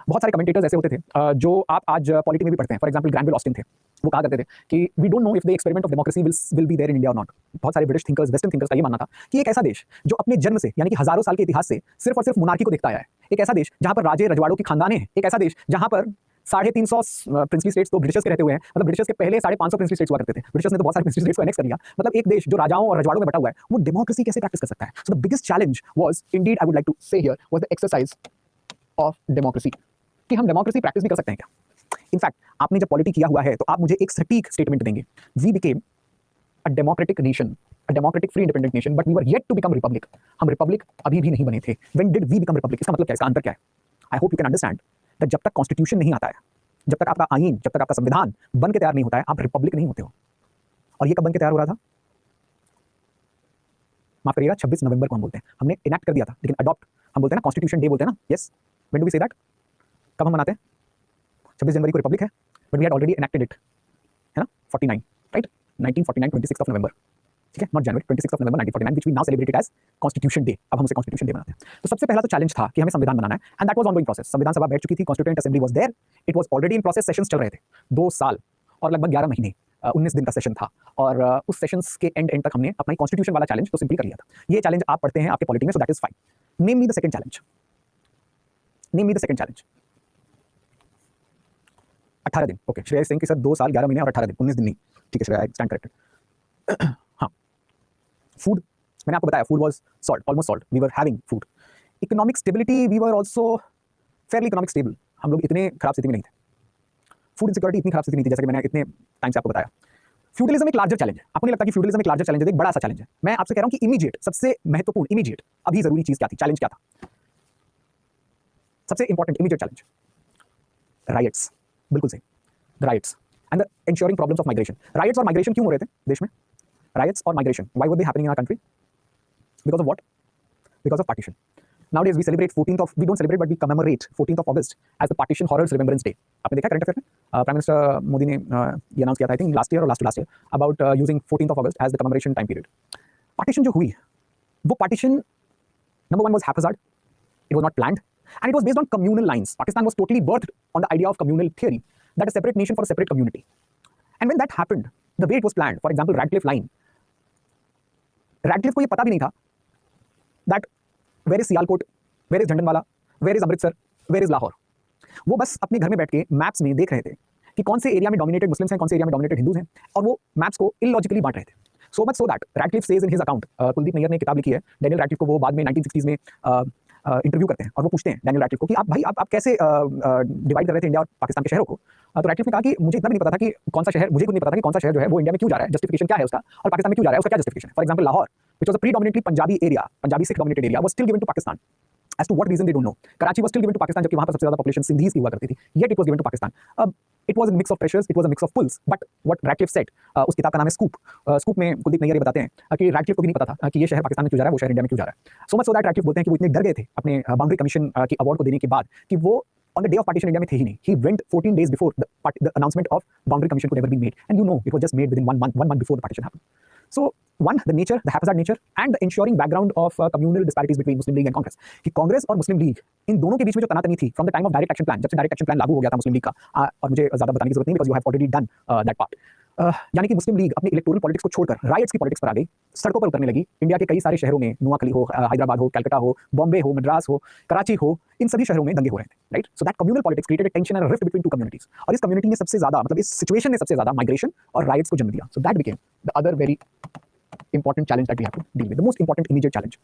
A: बहुत सारे कमेंटेटर्स ऐसे होते थे जो आप आज पॉलिटी में भी पढ़ते हैं. फॉर एग्जांपल ग्रैनविल ऑस्टिन थे, वो कहा करते थे कि we don't know if the experiment of democracy will be there in India और नॉट. बहुत सारे ब्रिटिश थिंकर्स, वेस्टर्न थिंकर्स का ये मानना था कि एक ऐसा देश जो अपने जन्म से यानी कि हजारों साल के इतिहास से सिर्फ और सिर्फ मोनार्की को देखता आया है, एक ऐसा देश जहां पर राजे रजवाड़ों की खानदानें हैं, एक ऐसा देश जहां पर 350 प्रिंसली स्टेट्स तो ब्रिटिशर्स के रहते हुए हैं. मतलब ब्रिटिशर्स के पहले 550 प्रिंसली स्टेट्स हुआ करते थे. ब्रिटिशर्स ने तो बहुत सारे प्रिंसली स्टेट्स को एनेक्स कर लिया. मतलब एक देश जो राजाओं और रजवाड़ों में बटा हुआ है, वो डेमोक्रेसी कैसे प्रैक्टिस कर सकता है? So the biggest challenge was indeed, I would like to say here, was the exercise of democracy. कि हम डेमोक्रेसी प्रैक्टिस भी कर सकते हैं क्या? इनफैक्ट आपने जब पॉलिटी किया हुआ है तो आप मुझे एक सटीक स्टेटमेंट देंगे, we became a democratic nation, a democratic free independent nation, but we were yet to become republic. हम रिपब्लिक अभी भी नहीं बने थे. When did we become republic? इसका मतलब क्या है, इसका अंतर क्या है? I hope you can understand that जब तक कॉन्स्टिट्यूशन नहीं आता है, जब तक आपका आईन, जब तक आपका संविधान बन के तैयार नहीं होता है, आप रिपब्लिक नहीं होते हो. और ये कब बन के तैयार हो रहा था? माफ करिएगा, 26 नवंबर को हम बोलते हैं. हमने इनैक्ट कर दिया था, लेकिन अडॉप्ट हम बोलते हैं ना, कॉन्स्टिट्यूशन डे बोलते हैं ना. Yes, when do we say that? कब हम मनाते हैं? 26 जनवरी को रिपब्लिक है, but we had already enacted it, है ना, 49, राइट. 1949, 26 ऑफ नवंबर, ठीक है, not January, 26 of November 1949, which we now celebrated as constitution day. अब हम उसे कॉन्स्टिट्यूशन डे मनाते हैं. तो सबसे पहला तो चैलेंज था कि हमें संविधान बनाना है, and that was ongoing process. संविधान सभा बैठ चुकी थी, constituent assembly was there, it was already in process. Sessions चल रहे थे 2 साल और लगभग 11 महीने, 19 दिन का सेशन था. और उस सेशंस के एंड तक हमने अपना कॉन्स्टिट्यूशन वाला चैलेंज तो सिंपली कर लिया था. ये चैलेंज आप पढ़ते हैं आपके पॉलिटी में, सो that is fine. Name me the second challenge. Name me the second challenge. 18 दिन. ओके, श्रेया सिंह कि सर 2 साल 11 महीने और 18 दिन, 19 दिन नहीं. ठीक है श्रेया, आई स्टैंड करेक्टेड. हाँ, फूड मैंने आपको बताया, food was salt, almost salt. We were having food. Economic stability, we were also fairly economic stable. हम लोग इतने खराब स्थिति में नहीं थे. फूड इनसिक्योरिटी इतनी खराब स्थिति नहीं थी, जैसे कि मैंने इतने टाइम से आपको बताया. फ्यूडलिज्म एक लार्जर चैलेंज है. आपको नहीं लगता कि फ्यूडलिज्म एक लार्जर चैलेंज है, एक बड़ा सा चैलेंज है? मैं आपसे कह रहा हूं कि इमीडिएट, सबसे महत्वपूर्ण, इमीडिएट अभी जरूरी चीज क्या थी, चैलेंज क्या था? सबसे इंपॉर्टेंट इमीडिएट चैलेंज, राइट्स. बिल्कुल सही, the riots and the ensuring problems of migration. Riots और माइग्रेशन क्यों हो रहे थे देश में? राइट्स और migration, why were they happening in our country? Because of what? Because of partition. Nowadays we celebrate 14th of, we don't celebrate but we commemorate 14th of August as the Partition Horrors Remembrance Day. आपने देखा current affair में? Prime minister Modi ने ये announce किया था, I think last year और last year, about using 14th of August as the commemoration time period. Partition जो हुई, वो partition number 1 was haphazard, it was not planned, and it was based on communal lines. Pakistan was totally birthed on the idea of communal theory, that a separate nation for a separate community. And when that happened, the way it was planned, for example Radcliffe line, Radcliffe को ये पता भी नहीं था that where is Sialkot, where is Jhandanwala, where is Amritsar, where is Lahore. वो बस अपने घर में बैठ के मैप्स में देख रहे थे कि कौन से एरिया में डोमिनेटेड मुस्लिम्स हैं, कौन से एरिया में डोमिनेटेड हिंदूज हैं, और वो मैप्स को इलॉजिकली बांट रहे थे। So much so that Radcliffe says in his account, Kuldip Nayar ने किताब लिखी है, डैनियल रैडक्लिफ को वो बाद में 1960s में इंटरव्यू करते हैं और वो पूछते हैं डैनियल रैडक्लिफ को कि आप भाई आप कैसे डिवाइड कर रहे थे इंडिया और पाकिस्तान के शहरों को। तो रैडक्लिफ ने कहा कि मुझे इतना भी नहीं पता था कि कौन सा शहर, मुझे खुद नहीं पता था कि कौन सा शहर जो है वो इंडिया में क्यों जा रहा है, जस्टिफिकेशन क्या है उसका, और पाकिस्तान में क्यों जा रहा है उसका क्या जस्टिफिकेशन है। For example Lahore, which was a predominantly Punjabi area, Punjabi Sikh dominated area, was still given to Pakistan. As to what reason they don't know. Karachi was still given to Pakistan, जबकि वहाँ पर सबसे ज़्यादा population सिंधीज की हुआ करती थी, yet it was given to Pakistan. It was a mix of pressures, it was a mix of pulls. But what Radcliffe said, उस किताब का नाम है स्कूप। स्कूप में कुलदीप नैयर ये बताते हैं कि रैडक्लिफ को भी नहीं पता था कि ये शहर पाकिस्तान में क्यों जा रहा है, वो शहर इंडिया में क्यों जा रहा है। सो मच सो दैट रैडक्लिफ बोलते हैं कि वो इतने डर गए थे अपने बाउंड्री कमीशन की अवार्ड को देने के बाद कि वो on the day of partition India में थे ही नहीं। He went 14 days before the announcement of boundary commission could ever be made, and you know it was just made within one month before the partition happened. So one, the nature, the haphazard nature, and the ensuring background of communal disparities between Muslim League and Congress. कि कांग्रेस और मुस्लिम league इन दोनों के बीच में जो तनातनी थी from the time of direct action plan, जब से डायरेक्ट एक्शन प्लान लागू हो गया था मुस्लिम लीग का, और मुझे ज्यादा बताने की जरूरत नहीं because you have already done that part. यानी कि मुस्लिम लीग अपनी इलेक्टोरल पॉलिटिक्स को छोड़कर राइट्स की पॉलिटिक्स पर आ गई, सड़कों पर उतरने लगी। इंडिया के कई सारे शहरों में, नोआखली हो, हैदराबाद हो, कलकत्ता हो, बॉम्बे हो, मद्रास हो, कराची हो, इन सभी शहरों में दंगे हो रहे थे, right. So that communal politics created tension and rift between two communities, और इस कम्युनिटी ने सबसे ज्यादा, मतलब इस सिचुएशन ने सबसे ज्यादा माइग्रेशन और राइट्स को जन्म दिया। So that became the other very important challenge that we have to deal with, the most important immediate challenge.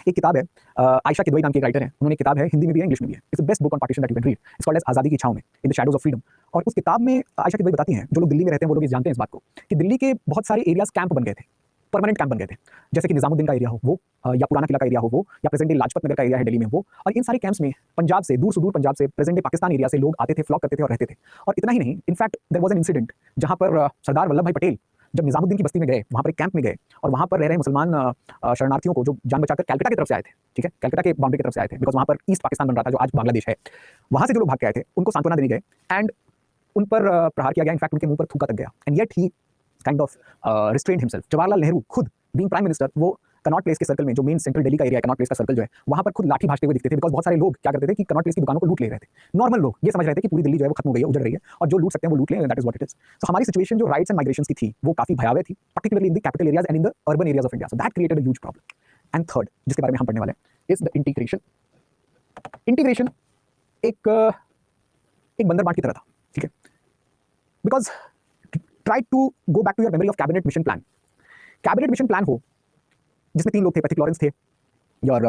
A: एक किताब है, आयशा किदवई नाम की एक राइटर है, उन्होंने किताब है, हिंदी में भी है, इंग्लिश में भी है। It's the best book on partition that you can read. It's called as आजादी की छांव में, in the shadows of freedom. और उस किताब में आयशा किदवई बताती हैं, जो लोग दिल्ली में रहते हैं वो लोग जानते हैं इस बात को, कि दिल्ली के बहुत सारे एरियाज कैंप बन गए थे, परमानेंट कैंप बन गए थे। जैसे कि निजामुद्दीन का एरिया हो वो, या पुराना किला का एरिया हो वो, या प्रेजेंट डे लाजपत नगर का एरिया है दिल्ली में वो। और इन सारे कैंप्स में पंजाब से, दूर सुदूर पंजाब से, प्रेजेंट डे पाकिस्तान एरिया से लोग आते थे, फ्लॉक करते थे और रहते थे। और इतना ही नहीं, in fact there was an incident जहां पर सरदार वल्लभ भाई पटेल जब निजामुद्दीन की बस्ती में गए, वहां पर एक कैंप में गए, और वहां पर रह रहे मुसलमान शरणार्थियों को जो जान बचाकर कलकत्ता की तरफ से आए थे, ठीक है, कलकत्ता के बाउंड्री की तरफ से आए थे, बिकॉज वहां पर ईस्ट पाकिस्तान बन रहा था जो आज बांग्लादेश है, वहां से जो लोग भाग के आए थे उनको सांत्वना देने गए, एंड उन पर प्रहार किया गया। इनफैक्ट उनके मुंह पर थूका तक गया, and yet he kind of restrained himself. Jawaharlal Nehru खुद बीइंग प्राइम मिनिस्टर, वो कनॉट प्लेस के सर्कल में, जो मेन सेंट्रल दिल्ली का एरिया है, कनॉट प्लेस का सर्कल जो है, वहां पर खुद लाठी भाजते हुए दिखते थे, बिकॉज बहुत सारे लोग क्या करते थे कि कनॉट प्लेस की दुकानों को लूट ले रहे थे। नॉर्मल लोग ये समझ रहे थे कि पूरी दिल्ली जो है वो खत्म हो गई है, उजड़ रही है, और जो लूट सकते हैं वो लूट लें, that is what it is. So हमारी सिचुएशन जो राइट्स एंड माइग्रेशन की थी वो काफी भयावह थी, particularly in the capital areas and in the urban areas of India. So that created a huge problem. And third, जिसके बारे में हम पढ़ने वाले हैं, इज द इंटीग्रेशन। इंटीग्रेशन एक बंदर बांट की तरह था, ठीक है, because try to go back to your memory of cabinet mission plan. Cabinet mission plan हो जिसमें तीन लोग थे, पैथिक लॉरेंस थे, और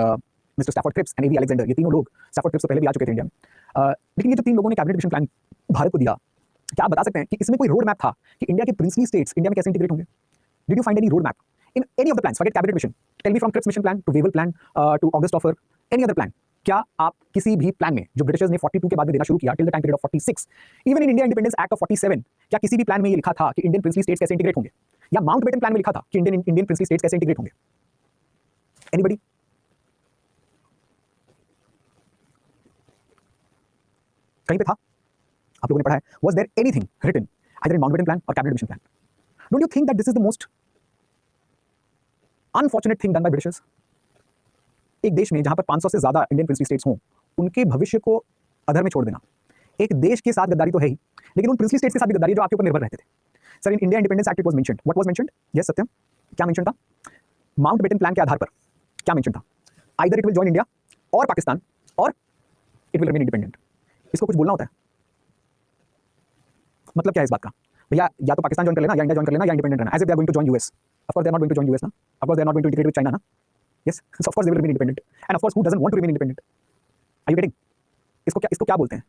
A: mister Stafford Cripps and AV Alexander. ये तीनों लोग, स्टैफोर्ड क्रिप्स तो पहले भी आ चुके थे इंडिया में, लेकिन ये जो तीन लोगों ने कैबिनेट मिशन प्लान भारत को दिया, क्या आप बता सकते हैं कि इसमें कोई रोड मैप था कि इंडिया के प्रिंसली स्टेट्स इंडिया में कैसे इंटीग्रेट होंगे? Did you find any road map in any of the plans? Forget cabinet mission, tell me from Cripps mission plan to Wavell plan to August offer, any other plan. क्या आप किसी भी plan में जो Britishers ने 42 के बाद में देना शुरू किया till the time period of 46, even in India independence act of 47, क्या किसी भी प्लान में ये लिखा था कि इंडियन प्रिंसली स्टेट्स कैसे इंटीग्रेट होंगे? या माउंटबेटन प्लान में लिखा था कि इंडियन प्रिंसली स्टेट्स कैसे इंटीग्रेट होंगे? एनीबडी? कहीं पे था? आप लोगों ने पढ़ा है? Was there anything written either in Mountbatten Plan or Cabinet Mission Plan? Don't you think that this is the most unfortunate thing done by Britishers? एक देश में जहां पर 500 से ज्यादा इंडियन प्रिंसली स्टेट्स हों, उनके भविष्य को अधर में छोड़ देना। एक देश के साथ गद्दारी तो है ही, लेकिन उन प्रिंसली स्टेट्स के साथ भी गद्दारी जो आपके ऊपर निर्भर रहते थे। Sir, in India independence act it was mentioned, what was mentioned? Yes Satyam, क्या मेंशन था? माउंटबेटन प्लान के आधार पर क्या मेंशन था? Either it will join India और पाकिस्तान, और इट विल रिमेन इंडिपेंडेंट। इसको कुछ बोलना होता है? मतलब क्या है इस बात का? भैया या तो पाकिस्तान ज्वाइन कर लेना, या इंडिया ज्वाइन कर लेना, या इंडिपेंडेंट रहना। As if they are going to join us, of course they are not going to join us ना, of course they are not going to integrate with China ना, yes, of course they will remain independent, and of course who doesn't want to remain independent? Are you getting? इसको क्या बोलते हैं?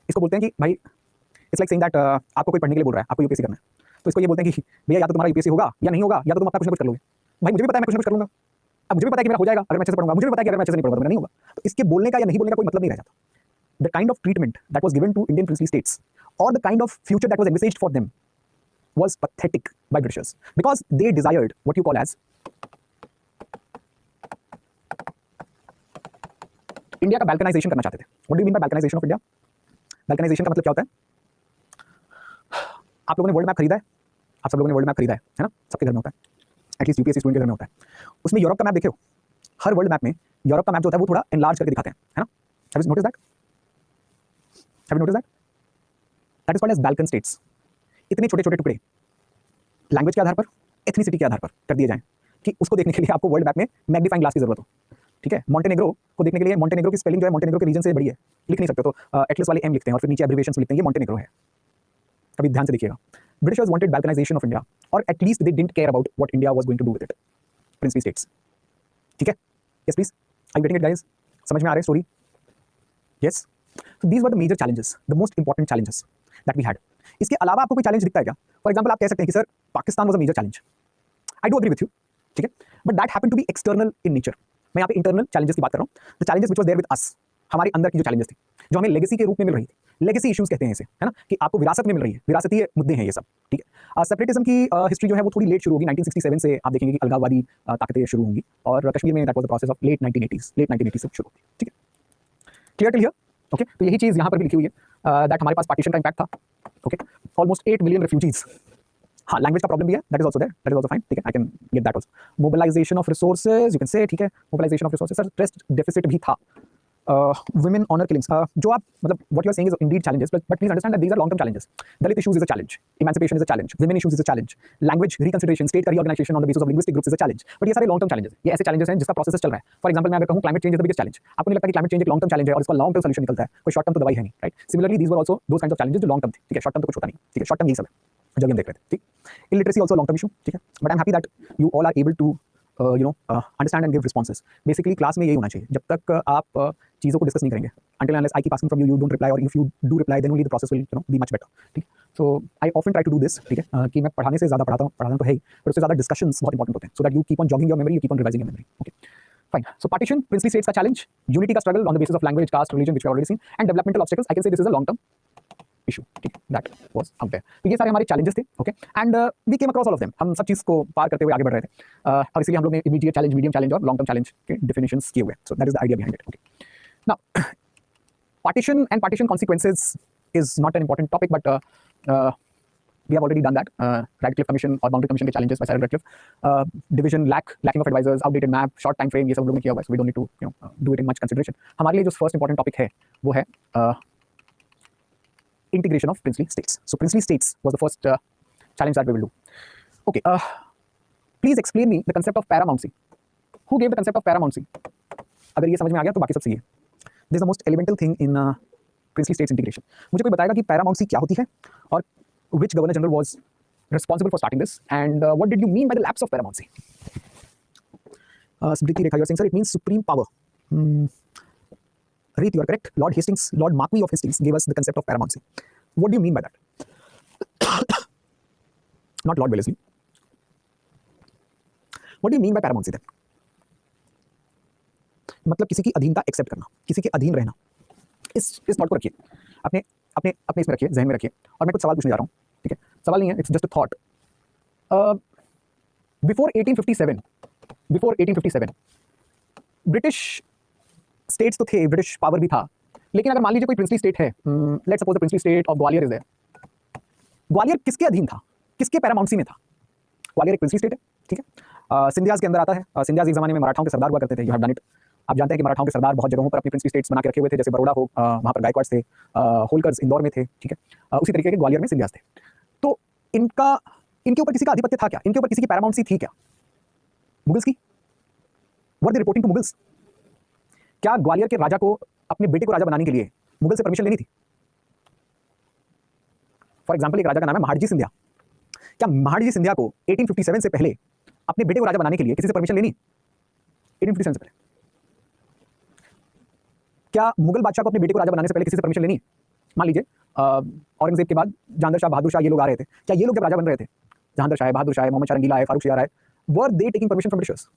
A: इसको बोलते हैं कि भाई इट्स लाइक सेइंग दैट आपको कोई पढ़ने के लिए बोल रहा है, आपको यूपीएससी करना है, तो इसको ये बोलते हैं कि भैया या तो तुम्हारा यूपीएससी होगा या नहीं होगा, या तो तुम अपना कुछ ना कुछ कर लोगे। भाई मुझे भी पता है मैं कुछ ना कुछ करूंगा, अब मुझे भी पता है कि मेरा हो जाएगा अगर मैं अच्छे से पढ़ूंगा, मुझे भी पता है कि अगर मैं अच्छे से नहीं पढ़ूंगा तो मेरा नहीं होगा। तो इसके बोलने का या नहीं बोलने का कोई मतलब नहीं रह जाता। The kind of treatment that was given to Indian princely states, or the kind of future that was envisaged for them, was pathetic by Britishers, because they desired what you call as India का balkanization करना चाहते थे। What do you mean by balkanization of India? Balkanization का मतलब क्या होता है? आप लोगों ने वर्ल्ड मैप खरीदा है, आप सब लोगों ने वर्ल्ड मैप खरीदा है ना? सबके घर में होता है, एटलीस्ट यूपीएससी स्टूडेंट के घर में होता है। उसमें यूरोप का मैप देखो, हर वर्ल्ड मैप में यूरोप का मैप जो होता है वो थोड़ा एनलार्ज करके दिखाते हैं, है ना? Have you noticed that? Have you noticed that? That is called as Balkan states. इतने छोटे छोटे टुकड़े लैंग्वेज के आधार पर, एथनिसिटी के आधार पर कर दिए जाएं कि उसको देखने के लिए आपको वर्ल्ड मैप में मैग्नीफाइंग ग्लास की जरूरत हो। ठीक है। मॉन्टेनेग्रो को देखने के लिए मॉन्टेनेग्रो की स्पेलिंग जो है मॉन्टेनेग्रो के रीजन से बड़ी है, लिख नहीं सकते तो एटलस वाले एम लिखते हैं और फिर नीचे एब्रिविएशंस लिखते हैं, ये मॉन्टेनेग्रो है। कभी ध्यान से देखिएगा। Britishers wanted balkanisation of India और at least they didn't care about what India was going to do with it, princely states. ठीक है, yes please, are you getting it guys? समझ में आ रहा है story? Yes. So these were the major challenges, the most important challenges that we had. इसके अलावा आपको कोई चैलेंज दिखता है क्या? फॉर एग्जाम्पल आप कह सकते हैं कि sir Pakistan was a major challenge. I do agree with you, ठीक है, but that happened to be external in nature. मैं यहाँ पे इंटरनल चैलेंजेस की बात कर रहा हूँ, the challenges which was there with us, हमारे अंदर की जो चैलेंजेस थी, जो हमें लेगेसी के रूप में मिल रही थी। लेगेसी इश्यूज कहते हैं इसे, है ना, कि आपको विरासत में मिल रही है, विरासती मुद्दे हैं ये सब, ठीक है। सेपरेटिज्म की हिस्ट्री जो है वो थोड़ी लेट शुरू होगी, 1967 से आप देखेंगे कि अलगाववादी ताकतें शुरू होंगी, और कश्मीर में that was the process of late 1980 से शुरू होती है, ठीक है। Clear till here? ओके, तो यही चीज़ यहाँ पर भी लिखी हुई है दैट हमारे पास पार्टीशन का इम्पैक्ट था। Okay, almost 8 million refugees. हाँ, लैंग्वेज का प्रॉब्लम भी है, that is also there, that is also fine, ठीक है, I can get that also. Mobilisation of resources, you can say, ठीक है, mobilisation of resources, sir trust deficit भी था। women honor killings, जो आप मतलब what you are saying is indeed challenges, but please understand that these are long term challenges. Dalit issues is a challenge, emancipation is a challenge, women issues is a challenge, language reconsideration, state का reorganization on the basis of linguistic groups is a challenge. but ये सारे long term challenges, ये ऐसे challenges हैं जिसका process चल रहा है। For example मैं अगर कहूँ climate change is the biggest challenge, आपको नहीं लगता कि climate change एक long term challenge है और इसका long term solution निकलता है, कोई short term तो दवाई है नहीं, right? Similarly these were also those kinds of challenges जो long term थे, ठीक है, short term तो कुछ होता नहीं, ठीक है, short term यही सब है जो हम देख रहे थे, ठीक। Illiteracy also a long term issue, ठीक है, but I'm happy that you all are able to understand and give responses. Basically class में यही होना चाहिए, जब तक आप चीज़ों को डिस्कस नहीं करेंगे, until unless I keep asking from you, you don't reply, or if you do reply, then only the process will be much better, ठीक। So I often try to do this, ठीक है, कि मैं पढ़ाने से ज़्यादा पढ़ाना तो है ही, पर उससे ज़्यादा डिस्कशंस बहुत इंपॉर्टेंट होते हैं, so that you keep on jogging your memory, you keep on revising your memory, okay, fine. So partition, princely states का challenge, unity का struggle on the basis of language, caste, religion, which we have already seen, and developmental obstacles, I can say this is a long term issue, ठीक, that was out there. तो ये सारे हमारे challenges थे, okay, and we came across all of them, हम सब चीज़ को पार करते हुए आगे बढ़ रहे थे, और इसलिए हम लोग ने इमीडिएट चैलेंज, मीडियम चैलेंज और लॉन्ग टर्म चैलेंज के डिफिनेशंस किए हुए, सो that is the idea behind it, okay. Now partition and partition consequences is not an important topic, but we have already done that. Radcliffe Commission और Boundary Commission के challenges by Cyril Radcliffe, division, lacking of advisors, outdated map, short time frame, ये सब हम लोग ने किया हुआ है, so we don't need to do it in much consideration. हमारे लिए जो first important topic है वो है integration of princely states. So princely states was the first challenge that we will do. Okay, please explain me the concept of paramountcy. Who gave the concept of paramountcy? अगर ये समझ में आ गया तो बाकी सब सही है। This is the most elemental thing in princely states integration. मुझे कोई बताएगा कि paramountcy क्या होती है और which governor general was responsible for starting this, and what did you mean by the lapse of paramountcy? Smriti Rekha, you are saying, sir, it means supreme power. Reet, you are correct. Lord Hastings, Lord Marquis of Hastings gave us the concept of paramountcy. What do you mean by that? Not Lord Wellesley. What do you mean by paramountcy then? मतलब किसी की अधीनता accept करना, किसी के अधीन रहना। इस थॉट को रखिए, अपने अपने अपने इसमें रखिए, जहन में रखिए, और मैं कुछ सवाल पूछने जा रहा हूँ, ठीक है, सवाल नहीं है, it's just a thought. Before 1857 British states तो थे, ब्रिटिश पावर भी था, लेकिन अगर मान लीजिए कोई प्रिंसली स्टेट है, let's suppose the princely state of Gwalior is there. Gwalior किसके अधीन था, किसके पैरामाउंसी में था? ग्वालियर एक प्रिंसली स्टेट है, ठीक है, सिंधियाज के अंदर आता है। सिंधियाज एक जमाने में मराठाओं के सरदार हुआ करते थे, यू हैव डन इट। आप जानते हैं कि मराठाओं के सरदार बहुत जगहों पर अपनी प्रिंसली स्टेट्स बना के रखे हुए थे, जैसे बड़ौदा हो, वहाँ पर गायकवाड़ थे, होलकर्स इंदौर में थे, ठीक है, उसी तरीके के ग्वालियर में सिंधियाज थे। तो इनके ऊपर किसी का आधिपत्य था क्या? इनके ऊपर किसी की पैरामाउंसी थी क्या? मुगल्स की? वर दे रिपोर्टिंग टू मुगल्स? क्या ग्वालियर के राजा को अपने बेटे को राजा बनाने के लिए मुगल से परमिशन लेनी थी? फॉर एग्जाम्पल एक राजा का नाम है महादजी सिंधिया। क्या महादजी सिंधिया को 1857 से पहले अपने बेटे को राजा बनाने के लिए किसी से परमिशन लेनी? 1857 से पहले क्या मुगल बादशाह को अपने बेटे को राजा बनाने से पहले किसी से परमिशन लेनी? मान लीजिए औरंगजेब के बाद जहांगीर शाह, बहादुर शाह, ये लोग आ रहे थे, क्या ये लोग जब राजा बन रहे थे, जहांगीर शाह, बहादुर शाह, मोहम्मद शाह रंगीला है, फारूक शियार है, were they taking permission from Britishers?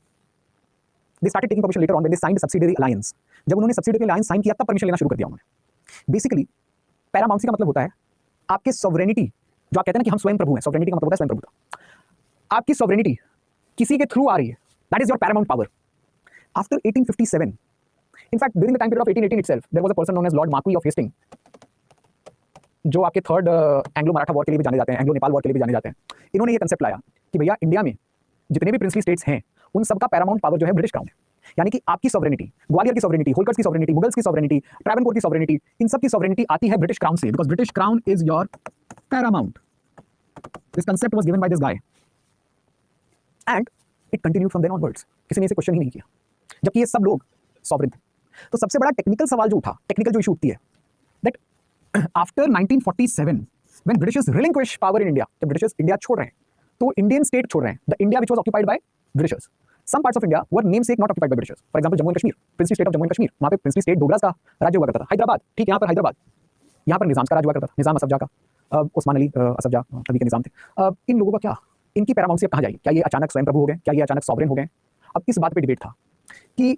A: They started taking permission later on when they signed subsidiary alliance. जब उन्होंने subsidiary alliance साइन किया तब परमिशन लेना शुरू कर दिया उन्होंने। बेसिकली पैरामाउंसी का मतलब होता है आपके सॉवरेनिटी, जो आप कहते हैं ना कि हम स्वयं प्रभु हैं, सॉवरेनिटी का मतलब होता है स्वयं प्रभुता। आपकी सॉवरेनिटी किसी के थ्रू आ रही है, that is your Paramount power. After 1857, in fact during the time period of 1818 itself, there was a person known as Lord Marquis of Hastings, जो आपके थर्ड एंग्लो मराठा वॉर के लिए भी जाने जाते हैं, एंग्लो नेपाल वॉर के लिए भी जाने जाते हैं। इन्होंने ये कंसेप्ट लाया कि भैया इंडिया में जितने भी प्रिंसली स्टेट्स हैं उन सबका पैरामाउंट पावर जो है ब्रिटिश क्राउन है। यानी कि आपकी सॉवरेनिटी, ग्वालियर की सॉवरेनिटी, होलकर्स की सॉवरेनिटी, मुगल्स की सॉवरेनिटी, ट्रावनकोर की सॉवरेनिटी, इन सब की सॉवरेनिटी आती है ब्रिटिश क्राउन से, because British crown is your paramount. This concept was given by this guy and it continued from then onwards. किसी ने इसे क्वेश्चन ही नहीं किया, जबकि ये सब लोग सॉवरेन थे। तो सबसे बड़ा टेक्निकल सवाल जो उठा, टेक्निकल जो इशू उठती है, that after 1947 when britishers relinquish power in India, जब ब्रिटिशर्स इंडिया छोड़ रहे हैं तो इंडियन स्टेट छोड़ रहे हैं, the India which was occupied by britishers. Some parts of India were namesake not occupied by britishers. For example Jammu and Kashmir, princely state of Jammu and Kashmir, वहां पे प्रिंसली स्टेट डोगरास का राज्य हुआ करता था। हैदराबाद, ठीक यहाँ पर हैदराबाद, यहाँ पर निजाम का राज हुआ करता था, निजाम असफजा का, उस्मान अली असफजा तभी के निजाम थे। इन लोगों का क्या, इनकी पैरामाउंसी अब कहाँ जाएगी? क्या ये अचानक स्वयं प्रभु हो गए? क्या ये अचानक सॉवरेन हो गए? अब इस बात पे डिबेट था कि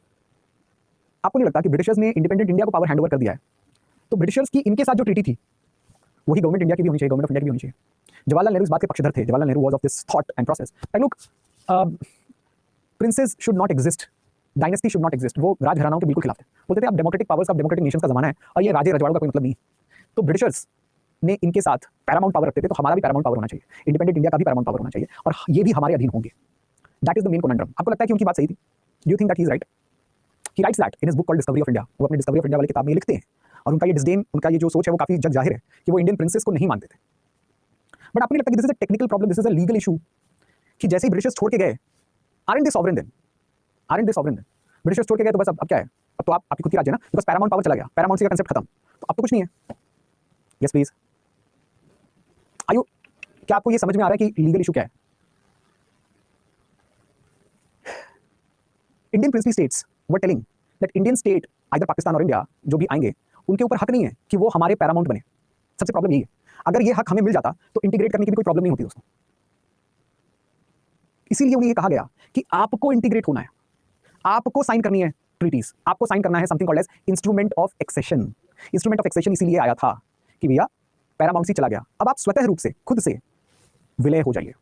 A: आपको नहीं लगता कि ब्रिटिशर्स ने इंडिपेंडेंट इंडिया को पावर हैंड ओवर कर दिया है, तो ब्रिटिशर्स की इनके साथ जो ट्रीटी थी वही गवर्नमेंट इंडिया की भी होनी चाहिए, गवर्नमेंट ऑफ इंडिया की भी होनी चाहिए। जवाहरलाल नेहरू इस बात के पक्षधर थे। Jawaharlal Nehru was of this thought and process and look, princess should not exist, dynasty should not exist. वो राजघरानाओं के बिल्कुल खिलाफ थे, बोलते थे आप डेमोक्रेटिक पावर्स का, डेमोक्रेटिक नेशंस का जमाना है और ये राजे रजवाड़ों का कोई मतलब नहीं। तो ब्रिटिशर्स ने इनके साथ पैरामाउंट पावर रखते थे, तो हमारा भी पैरामाउंट पावर होना चाहिए, इंडिपेंडेंट इंडिया का भी पैरामाउंट पावर होना चाहिए और ये भी हमारे अधीन होंगे। That is the main conundrum. आपको लगता है कि उनकी बात सही थी? Do you think that he is right? He writes that in his book called Discovery of India. वो अपने डिस्कवरी ऑफ इंडिया वाली किताब में लिखते हैं और उनका ये डिस्डेन, उनका ये जो सोच है वो काफी जग जाहिर है कि वो इंडियन प्रिंसेस को नहीं मानते थे। बट आपको नहीं लगता कि this is a technical problem, this is a legal issue कि जैसे ही ब्रिटिशर्स छोड़ के गए, आरएंट दे सॉवरेन देन, आरएंट दे सॉवरेन देन? ब्रिटिशर्स छोड़ के गए तो बस अब क्या है? अब तो आपकी खुद की राज्य है ना, बिकॉज पैरामाउंट पावर चला गया, पैरामाउंट का कांसेप्ट खत्म, तो अब तो कुछ नहीं है। यस प्लीज, आयु, क्या आपको ये समझ में आ रहा है कि लीगल इशू क्या है? Indian princely states were telling that Indian state either Pakistan और इंडिया जो भी आएंगे उनके ऊपर हक नहीं है कि वो हमारे पैरामाउंट बने। सबसे प्रॉब्लम यही है, अगर ये हक हमें मिल जाता तो इंटीग्रेट करने की भी कोई प्रॉब्लम नहीं होती दोस्तों। इसीलिए उन्हें ये कहा गया कि आपको इंटीग्रेट होना है, आपको साइन करनी है ट्रीटीज, आपको साइन करना है something called as instrument of accession. Instrument of accession इसीलिए आया था कि भैया पैरामाउंट चला गया, अब आप स्वतः रूप से खुद से विलय हो जाइए,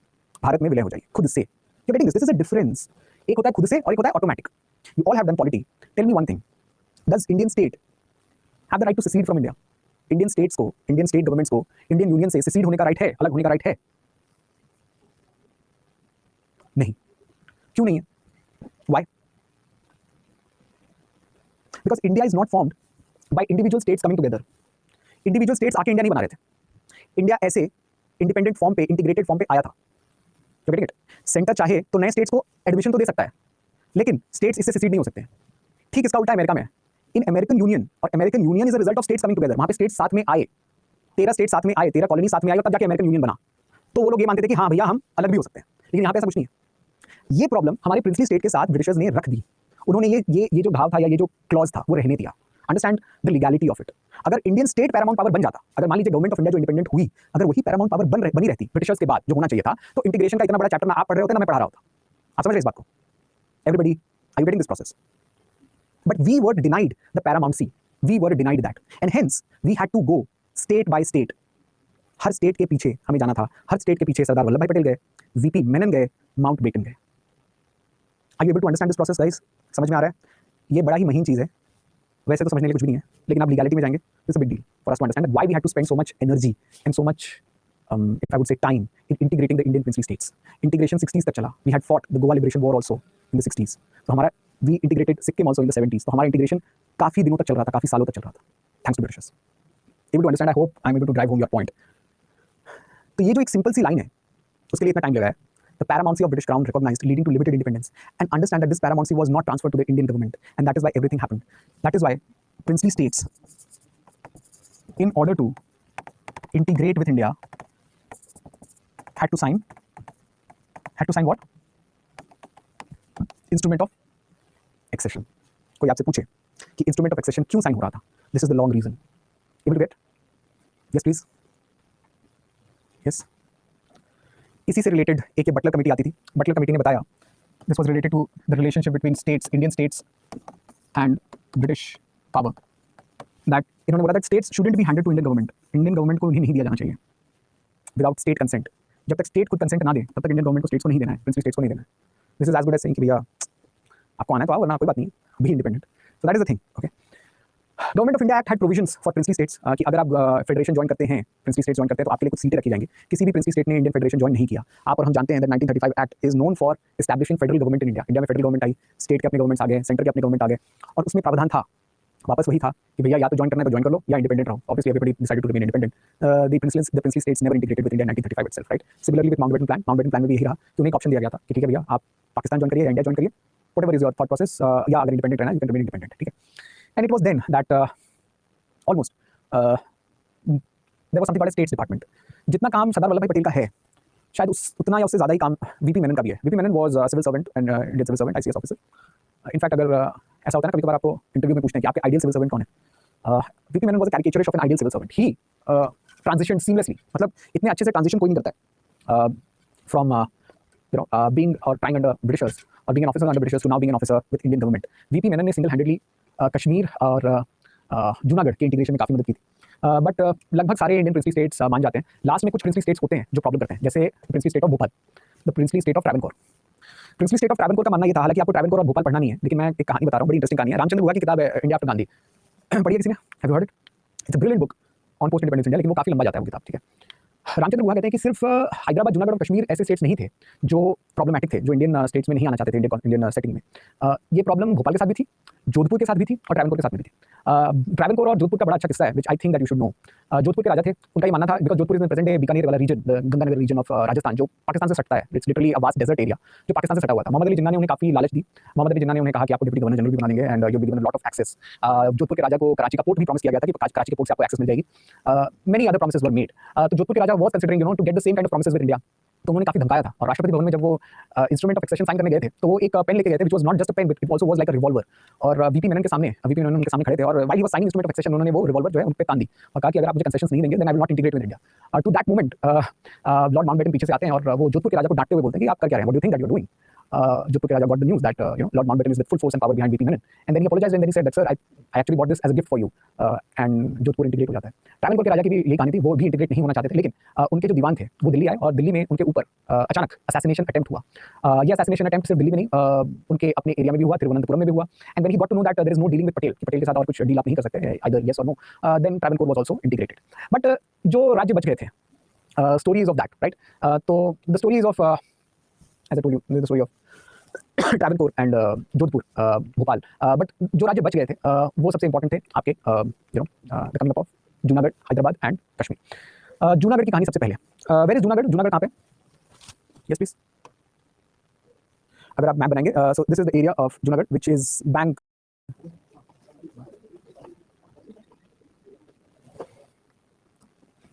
A: भारत में विलय हो जाइए खुद से। You getting this? This is a difference. एक होता है खुद से और एक होता है automatic. You all have done polity, tell me one thing, does Indian state have the right to secede from India? Indian states को, इंडियन स्टेट गवर्नमेंट्स को इंडियन यूनियन से सेसीड होने का राइट है, अलग होने का राइट है? नहीं। क्यों नहीं है? Why? Because India is not formed by individual states coming together. Individual states आके इंडिया नहीं बना रहे थे, इंडिया ऐसे इंडिपेंडेंट फॉर्म पे, इंटीग्रेटेड फॉर्म पे आया था। सेंटर चाहे तो नए स्टेट्स को एडमिशन तो दे सकता है, लेकिन स्टेट्स इससे सेसीड नहीं हो सकते। ठीक इसका उल्टा अमेरिका में, इन अमेरिकन यूनियन, और American union is a result of states coming together. वहां पे स्टेट्स साथ में आए, 13 स्टेट साथ में आए, 13 कॉलोनी साथ में आई और तब जाके अमेरिकन यूनियन बना। तो वो लोग ये मानते थे कि हाँ भैया हम अलग भी हो सकते हैं, लेकिन यहाँ पे ऐसा कुछ नहीं है। ये प्रॉब्लम हमारे प्रिंसली स्टेट के साथ ब्रिटिशर्स ने रख दी। उन्होंने ये जो भाव था या ये जो क्लॉज था वो रहने दिया। Understand the legality of it. अगर इंडियन स्टेट पैरामाउंट पावर बन जाता, अगर मान लीजिए गवर्नमेंट ऑफ इंडिया जो इंडिपेंडेंट हुई, अगर वही पैरामाउंट पावर बनी रहती ब्रिटिशर्स के बाद जो होना चाहिए था, तो इंटीग्रेशन का इतना बड़ा चैप्टर ना आप पढ़ रहे होते ना मैं पढ़ा रहा होता। आप समझ रहे इस बात को? Everybody, are you getting this process? But we were denied the paramountcy, we were denied that and hence we had to go state by state. हर स्टेट के पीछे हमें जाना था, हर स्टेट के पीछे सरदार वल्लभ भाई पटेल गए, वीपी मेनन गए, माउंट बेटन गए। Are you able to understand this process guys? समझ में आ रहा है? ये बड़ा ही महीन चीज़ है, वैसे तो समझने के लिए कुछ भी नहीं है, लेकिन आप लीगैलिटी में जाएंगे, it's a big deal for us to understand why we had to spend so much energy and so much if I would say time in integrating the Indian princely states. Integration 60s तक चला. We had fought the Goa Liberation War also in the 60s. तो हमारा we integrated Sikkim also in the 70s. तो हमारा integration काफी दिनों तक चल रहा था, काफी सालों तक चल रहा था. Thanks to Britishers. Able to understand? I hope I'm able to drive home your point. तो ये जो एक सिंपल सी लाइन है, उसके लिए इतना टाइम लगा है. The paramountcy of British Crown recognized, leading to limited independence. And understand that this paramountcy was not transferred to the Indian government, and that is why everything happened. That is why princely states, in order to integrate with India, had to sign what? Instrument of accession. कोई आपसे पूछे कि instrument of accession क्यों sign हो रहा था? This is the long reason. Able to get? Yes, please. Yes. इसी से रिलेटेड एक बटलर कमेटी आती थी. बटलर कमेटी ने बताया this was related to the relationship between states, Indian states and British power. That इन्होंने बोला that states shouldn't be handed to Indian government. Indian government को नहीं दिया जाना चाहिए without state consent. जब तक स्टेट खुद कंसेंट ना दे तब तक इंडियन गवर्नमेंट को स्टेट्स को नहीं देना है, प्रिंसली स्टेट्स को नहीं देना है. This is as good as saying कि भैया आपको आना है तो आओ, वरना कोई बात नहीं, be independent. So that is the thing. Okay, government of India act had provisions for princely states कि अगर आप फेडरेशन ज्वाइन करते हैं, प्रिंसली स्टेट्स ज्वाइन करते हैं तो आपके लिए कुछ सीटें रखी जाएंगी. किसी भी प्रिंसली स्टेट ने इंडियन फेडरेशन ज्वाइन नहीं किया. आप और हम जानते हैं that 1935 act is known for establishing federal government in India. India में फेडरल गवर्नमेंट आई, स्टेट के अपने गवर्नमेंट्स आ गए, सेंटर के अपने गवर्नमेंट आ गए, और उसमें प्रावधान था वापस वही था कि भैया या तो ज्वाइन करना है तो ज्वाइन कर लो या इंडिपेंडेंट रहो. Obviously everybody decided to remain independent. The princely states never integrated with India in 1935 itself, right? Similarly with Mountbatten Plan में भी यही रहा कि उन्हें एक ऑप्शन दिया गया था कि ठीक है भैया आप पाकिस्तान ज्वाइन करिए या इंडिया ज्वाइन करिए, whatever is your thought process, या अगर इंडिपेंडेंट रहना यू कैन रिमेन इंडिपेंडेंट, ठीक है। And it was then that almost there was something called states department. जितना काम सरदार वल्लभ भाई पटेल का है शायद उतना या उससे ज़्यादा ही काम वीपी मेनन का भी है। VP Menon was civil servant and Indian civil servant, ICS officer. In fact अगर ऐसा होता है ना, कभी कभार आपको इंटरव्यू में पूछते हैं कि आपके आइडियल सिविल सर्वेंट कौन है, VP Menon was a caricature of an ideal civil servant. He transition seamlessly, मतलब इतने अच्छे से ट्रांजिशन कोई नहीं करता है from being or trying under Britishers or being an officer under Britishers to now being an officer with Indian government. VP Menon ने single handedly Kashmir और जूनागढ़ के इंटीग्रेशन में काफ़ी मदद की थी। बट लगभग सारे इंडियन प्रिंसली स्टेट्स मान जाते हैं, लास्ट में कुछ प्रिंसली स्टेट्स होते हैं जो प्रॉब्लम करते हैं, जैसे princely state of Bhopal, the princely state of Travancore. Princely state of Travancore का मानना ये था, हालांकि आपको ट्रैवनकोर और भोपाल पढ़ना नहीं है, लेकिन मैं एक कहानी बता रहा हूँ, बड़ी इंटरेस्टिंग कहानी है। रामचंद्र गुहा की किताब है इंडिया आफ्टर गांधी, पढ़िए किसी ने? Have you heard it? It's a brilliant book on post independence India, लेकिन वो काफ़ी लंबा जाता है वो किताब, ठीक है। रामचंद्र गुहा कहते हैं कि सिर्फ हैदराबाद, जूनागढ़ और कश्मीर ऐसे स्टेट्स नहीं थे जो प्रॉब्लमेटिक थे, जो इंडियन स्टेट्स में नहीं आना चाहते थे इंडियन सेटिंग में। ये प्रॉब्लम भोपाल के साथ भी थी, जोधपुर के साथ भी थी और ट्रैवनकोर के साथ भी थी। ट्रैवनकोर और जोधपुर का बड़ा अच्छा किस्सा है which I think that you should know. Jodhpur के राजा थे, उनका ये मानना था, because Jodhpur is in present day Bikaner वाला region, Ganganagar region of Rajasthan, जो पाकिस्तान से सटता है। It's literally a vast desert area जो पाकिस्तान से सटा हुआ था। मोहम्मद अली जिन्ना ने उन्हें काफी लालच दी। मोहम्मद अली जिन्ना ने उन्हें कहा कि आपको डिप्टी गवर्नर जनरल भी बना देंगे and you will given lot of access. Jodhpur के राजा को कराची का पोर्ट भी प्रॉमिस किया गया था कि कराची के पोर्ट से आपको एक्सेस मिल जाएगी। Many other promises were made. तो जोधपुर के राजा was considering to get the same kind of promises with India, तो उन्होंने काफी धमकाया था। और राष्ट्रपति भवन में जब वो इंस्ट्रूमेंट ऑफ एक्सेशन साइन करने गए थे, तो वो एक पेन लेके गए थे which was not just a pen, it also was like a revolver. और वीपी मेनन उनके सामने खड़े थे, और while he was signing instrument of accession, उन्होंने वो रिवॉल्वर जो है उन पे तान दी और कहा कि अगर आप मुझे कंसेशंस नहीं देंगे then I will not integrate with India. To that moment Lord Mountbatten पीछे से आते हैं और वो जोधपुर के राजा को डांटते हुए बोलते हैं कि आप कर क्या रहे हैं, what do you think that you are doing. Jodhpur Raja got the news that Lord Mountbatten is with full force and power behind VP Menon, and then he apologized and then he said that sir, I actually bought this as a gift for you, and Jodhpur integrate हो जाता है। ट्रैवनकोर के राजा की भी यही कहानी थी, वो भी इंटीग्रेट नहीं होना चाहते थे, लेकिन उनके जो दीवान थे वो दिल्ली आए और दिल्ली में उनके ऊपर अचानक असैसिनेशन अटेम्प्ट हुआ। ये असैसिनेशन अटेम्प्ट सिर्फ दिल्ली में नहीं, उनके अपने एरिया में भी हुआ, तिरुवनंतपुरम में भी हुआ। And when he got to know that there is no dealing with Patel, कि पटेल के साथ और कुछ डील आप नहीं कर सकते, आइदर यस और no, then Travancore was also integrated. But जो राज्य बच गए थे, स्टोरीज ऑफ दैट, राइट? तो the stories of as I told you, the story of Travancore and Jodhpur, Bhopal, but जो राज्य बच गए थे वो सबसे इंपॉर्टेंट थे आपके the coming up of Junagadh, Hyderabad and Kashmir. Junagadh की कहानी सबसे पहले, वेयर इज जूनागढ़? जूनागढ़ कहाँ पे? यस प्लीज, अगर आप मैप बनाएंगे, so this is the area of Junagadh which is bank.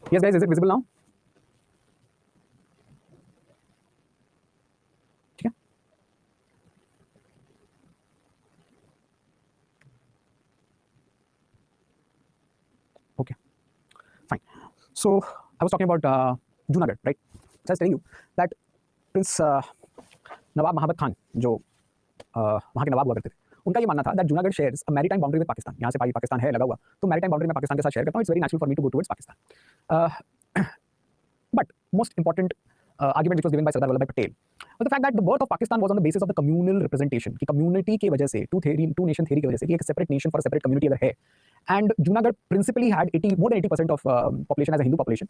A: Yes guys, is it visible now? Okay, fine. So I was talking about Junagadh, right? So I was telling you that Prince नवाब महाबत खान, जो वहाँ के नवाब हुआ करते थे, उनका ये मानना था that Junagadh shares a maritime boundary with Pakistan. यहाँ से पाकिस्तान है लगा हुआ, तो maritime boundary में पाकिस्तान के साथ शेयर करता हूँ. It's very natural for me to go towards Pakistan. But most important argument which was given by Sardar Vallabhbhai Patel was the fact that the birth of Pakistan was on the basis of the communal representation, कि community के वजह से, two nation theory की वजह से, कि एक separate nation for a separate community अगर है, and Junagadh principally had more than 80% of population as a Hindu population,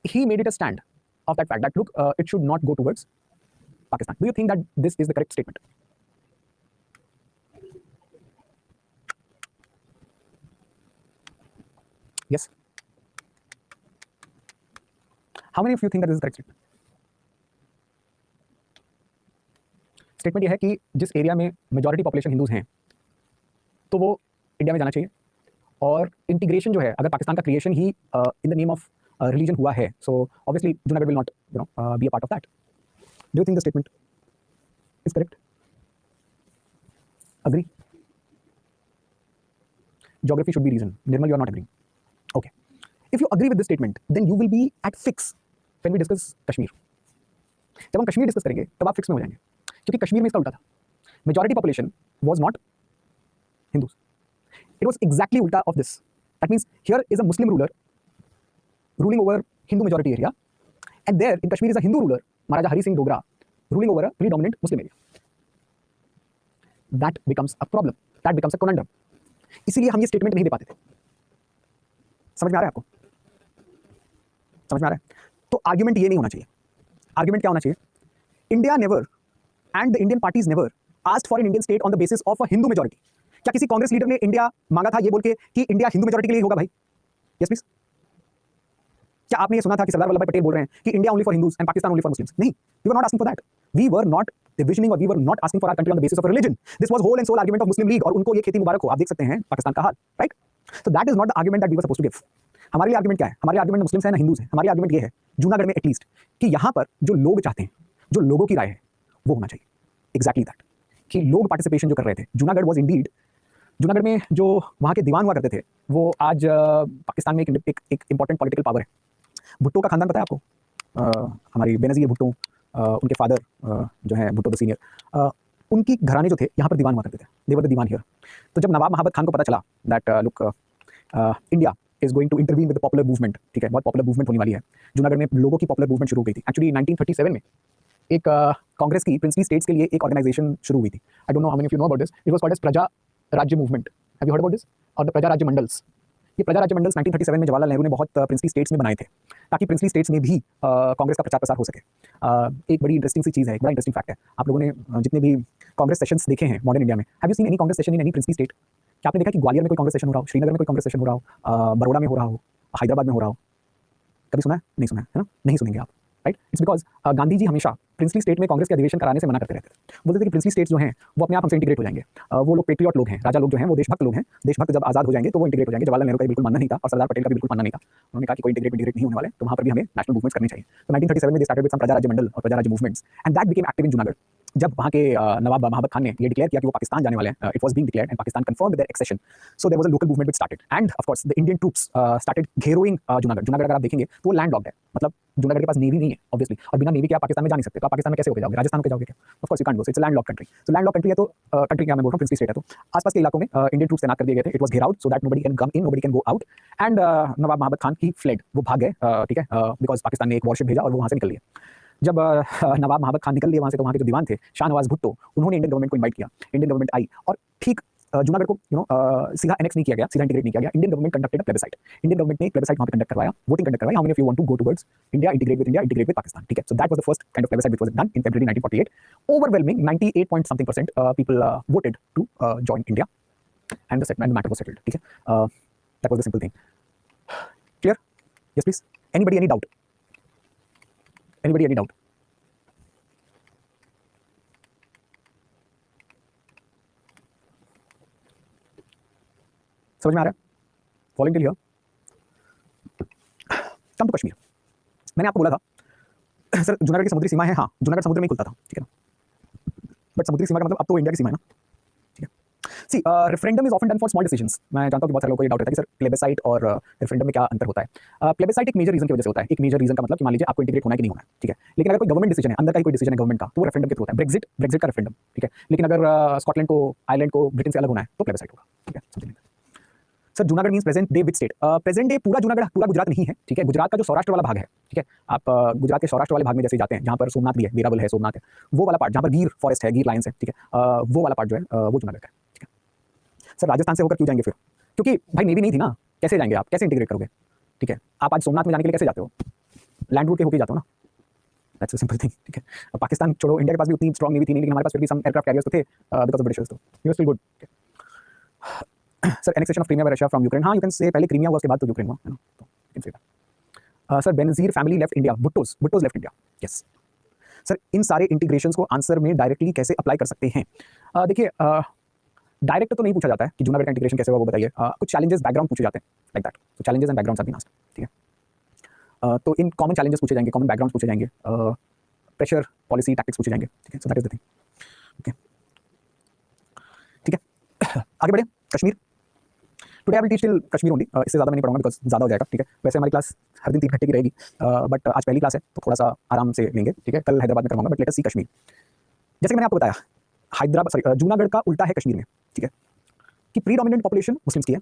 A: he made it a stand of that fact that look, it should not go towards Pakistan. Do you think that this is the correct statement? Yes. How many of you think that this is the correct statement? Statement ये है कि जिस area में majority population Hindus हैं तो वो India में जाना चाहिए, और इंटीग्रेशन जो है, अगर पाकिस्तान का creation he in the name of religion हुआ है, so obviously Junagadh will not be a part of that. Do you think the statement is correct? Agree? Geography should be reason. Nirmal, you are not agreeing. Okay. If you agree with this statement, then you will be at fix when we discuss Kashmir. जब हम Kashmir discuss करेंगे तब आप fix में हो जाएंगे, क्योंकि कश्मीर में इसका उल्टा था. Majority population was not Hindus. It was exactly उल्टा of this. That means here is a Muslim ruler ruling over Hindu majority area, and there in Kashmir is a Hindu ruler, Maharaja Hari Singh Dogra, ruling over a predominant Muslim area. That becomes a problem, that becomes a conundrum. इसीलिए हम ये statement नहीं दे पाते थे. समझ में आ रहा है आपको? समझ में आ रहा है? तो आर्ग्यूमेंट ये नहीं होना चाहिए. आर्ग्यूमेंट क्या होना चाहिए? India never and the Indian parties never asked for an Indian state on the basis of a Hindu majority. क्या किसी कांग्रेस लीडर ने इंडिया मांगा था ये बोल के कि इंडिया हिंदू मेजॉरिटी के लिए होगा भाई? Yes please. क्या आपने ये सुना था कि सरदार वल्लभ भाई पटेल बोल रहे हैं कि India only for Hindus and Pakistan only for Muslims? नहीं, we were not asking for that. We were not the visioning, और we were not asking for our country on the basis of a religion. This was whole and sole argument of Muslim League, और उनको ये खेती मुबारक हो, आप देख सकते हैं पाकिस्तान का हाल, right? So that is not the argument that we were supposed to give. हमारे लिए आर्गुमेंट क्या है? हमारे आर्गुमेंट मुस्लिम्स हैं ना हिंदूज हैं? हमारे आर्गुमेंट ये है जूनागढ़ में एटलीस्ट कि यहाँ पर जो लोग चाहते हैं, जो लोगों की राय है, वो होना चाहिए। एग्जैक्टली दैट, कि लोग पार्टिसिपेशन जो कर रहे थे। जूनागढ़ वॉज इंडीड, जूनागढ़ में जो वहाँ के दीवान हुआ करते थे, वो आज पाकिस्तान में एक इंपॉर्टेंट पॉलिटिकल पावर है। भुट्टो का खानदान पता है आपको? हमारी बेनज़ीर भुट्टो, उनके फादर जो है भुट्टो द सीनियर, उनकी घराने जो थे यहाँ पर दीवान हुआ करते थे। They were the diwan here. तो जब नवाब महाबत खान को पता चला that look India is going to intervene with the popular movement, ठीक है, बहुत पॉपुलर मूवमेंट होने वाली है, जूनागढ़ में लोगों की पॉपुलर मूवमेंट शुरू हो गई थी। एक्चुअली 1937 में एक कांग्रेस की प्रिंसली स्टेट्स के लिए एक ऑर्गेनाइजेशन शुरू हुई थी। I don't know how many of you know about this. It was called as Praja Rajya movement. Have you heard about this? और द प्रजा राज्य मंडल्स। ये प्रजा राज्य मंडल्स 1937 में जवाहरलाल नेहरू ने बहुत प्रिंसली स्टेट्स में बनाए थे, ताकि प्रिंसली स्टेट्स में भी कांग्रेस का प्रचार प्रसार हो सके। एक बड़ी इंटरेस्टिंग सी चीज़ है, एक बड़ा इंटरेस्टिंग फैक्ट है। आप लोगों ने जितने भी कांग्रेस सेशंस देखे हैं मॉडर्न इंडिया में, have you seen any Congress session in any princely state? क्या आपने देखा कि ग्वालियर में कोई कांग्रेस सेशन हो रहा हो, श्रीनगर में कोई कांग्रेस सेशन हो रहा हो, बड़ौदा में हो रहा हो, हैदराबाद में हो रहा हो? कभी सुना है? नहीं सुना है ना? नहीं सुनेंगे आप, right? It's because Gandhi ji हमेशा प्रिंसली स्टेट में कांग्रेस के अधिवेशन कराने से मना करते रहते थे। बोलते थे कि प्रिंसली स्टेट्स जो हैं वो अपने आप हमसे इंटीग्रेट हो जाएंगे। वो लोग पेट्रियट लोग हैं, राजा लोग जो हैं वो देशभक्त लोग हैं। देशभक्त जब आज़ाद हो जाएंगे तो वो इंटीग्रेट हो जाएंगे। जवाहरलाल नेहरू का बिल्कुल मानना नहीं था और सरदार पटेल का बिल्कुल मानना नहीं था। उन्होंने कहा कि कोई इंटीग्रेट नहीं होने वाले, तो वहाँ पर भी हमें नेशनल मूवमेंट्स करनी चाहिए। तो 1937 में दे स्टार्टेड विद सम प्रजा राज्य मंडल और प्रजा राज्य movements, and that became active in Junagadh. जब वहाँ के नवाब महाबत खान ने ये डिक्लेयर किया कि वो पाकिस्तान जाने वाले हैं, it was being declared and Pakistan confirmed their accession, so there was a local movement which started, and of course the Indian troops started gheraoing Junagadh. Junagadh अगर आप देखेंगे तो वो लैंड लॉक्ड है, मतलब जूनागढ़ के पास नेवी नहीं है ऑब्वियसली, और बिना नेवी के आप पाकिस्तान में जा नहीं सकते। तो आप पाकिस्तान में कैसे होके जाओगे? राजस्थान के जाओगे क्या? Of course you can't go. It's a land locked country. So land locked country है तो कंट्री क्या मैं बोल रहा हूँ, प्रिंसली स्टेट है, तो आसपास के इलाकों में इंडियन ट्रूप्स तैनात कर दिए गए थे। It was gheraoed so that nobody can come in, nobody can go out, and Nawab Mahabat Khan he fled, वो भाग गए, ठीक है, बिकॉज पाकिस्तान ने एक वॉरशिप भेजा और वो वहाँ से निकल लिए। जब नवाब महाबत खान निकल लिए वहाँ से, तो वहाँ के जो दीवान थे शाहनवाज भुट्टो, उन्होंने इंडियन गवर्नमेंट को इनवाइट किया। इंडियन गवर्नमेंट आई और ठीक जूनागढ़ को सीधा एनेक्स नहीं किया गया, सीधा इंटीग्रेट नहीं किया गया। Indian government conducted a plebiscite. Indian government ने एक प्लेबिसाइट वहाँ पे कंडक्ट करवाया, वोटिंग कंडक्ट करवाई, how many of you want to go towards India, integrate with Pakistan, ठीक है। So that was the first kind of plebiscite which was done in February 1948. Overwhelming 98% people voted to join India, and the matter was settled, ठीक है। That was the simple thing. Clear? Yes please. Anybody any doubt? Anybody any doubt? समझ में आ रहा है? Following till here. Come to Kashmir. मैंने आपको बोला था सर जूनागढ़ की समुद्री सीमा है, हाँ जूनागढ़ समुद्र में ही खुलता था, ठीक है ना, बट समुद्री सीमा का मतलब अब तो इंडिया की सीमा है ना, ठीक है। See referendum is often done for small decisions. मैं जानता हूँ कि बहुत सारे लोगों को ये डाउट रहता है कि सर प्लेबिसाइट और रेफरेंडम में क्या अंतर होता है। प्लेबिसाइट एक मेजर रीजन की वजह से होता है। एक मेजर रीजन का मतलब कि मान लीजिए आपको इंटीग्रेट होना है कि नहीं होना है, ठीक है। लेकिन अगर कोई गवर्नमेंट डिसीजन है, अंदर का कोई डिसीजन है गवर्नमेंट का, तो वो रेफरेंडम के थ्रू होता है। ब्रेक्जिट का रेफरेंडम, ठीक है। लेकिन अगर स्कॉटलैंड को, आयरलैंड को ब्रिटेन से अलग होना है तो प्लेबिसाइट होगा, ठीक है। Sir Junagadh means present day which state? Present day पूरा जूनागढ़, पूरा गुजरात नहीं है, ठीक है। गुजरात का जो सौराष्ट्र वाला भाग है, ठीक है, आप गुजरात के सौराष्ट्र वाले भाग में जैसे जाते हैं, जहाँ पर सोमनाथ भी है, वीरावल है, सोमनाथ है, वो वाला पार्ट जहाँ पर गिर फॉरेस्ट है, गिर लायंस है, ठीक है, वो वाला पार्ट जो है वो जूनागढ़ का है, ठीक है। सर राजस्थान से होकर क्यों जाएंगे फिर? क्योंकि भाई नेवी नहीं थी ना, कैसे जाएंगे आप, कैसे इंटीग्रेट करोगे, ठीक है। आप आज सोमनाथ में जाने के लिए कैसे जाते हो? लैंड रूट के होकर जाते हो ना, दैट्स अ सिंपल थिंग, ठीक है। पाकिस्तान छोड़ो, इंडिया के पास भी उतनी स्ट्रॉन्ग नेवी थी नहीं, लेकिन हमारे पास फिर भी सम एयरक्राफ्ट कैरियर्स तो थे बिकॉज ऑफ ब्रिटिशर्स, तो you are still good. Sir annexation of Crimea by Russia from Ukraine, हाँ यू कैन से, पहले क्रीमिया हुआ उसके बाद तो यूक्रेन हुआ, है ना, तो you can say that. Sir Benazir family left India, Bhuttos left India, yes. Sir इन सारे इंटीग्रेशंस को आंसर में डायरेक्टली कैसे अप्लाई कर सकते हैं? देखिए डायरेक्ट तो नहीं पूछा जाता है कि जूनागढ़ का इंटीग्रेशन कैसे हुआ, वो बताइए। कुछ चैलेंजेस बैकग्राउंड पूछे जाते हैं लाइक दैट, तो challenges and backgrounds are been asked, ठीक है। तो इन कॉमन चैलेंजेस पूछे जाएंगे, कॉमन बैकग्राउंड्स पूछे जाएंगे, प्रेशर पॉलिसी टैक्टिक्स पूछे जाएंगे, ठीक है। So that is the thing, okay, ठीक है। आगे बढ़े, Kashmir. Today I will teach till Kashmir only, इससे ज़्यादा मैं नहीं पढ़ूंगा बिकॉज ज़्यादा हो जाएगा, ठीक है। वैसे हमारी क्लास हर दिन 3 घंटे की रहेगी, बट आज पहली क्लास है तो थोड़ा सा आराम से लेंगे, ठीक है। कल हैदराबाद में करवाऊंगा, बट लेट अस सी कश्मीर। जैसे कि मैंने आपको बताया, हैदराबाद सॉरी जूनागढ़ का उल्टा है कश्मीर में, ठीक है, कि प्रीडोमिनेंट पॉपुलेशन मुस्लिम्स की है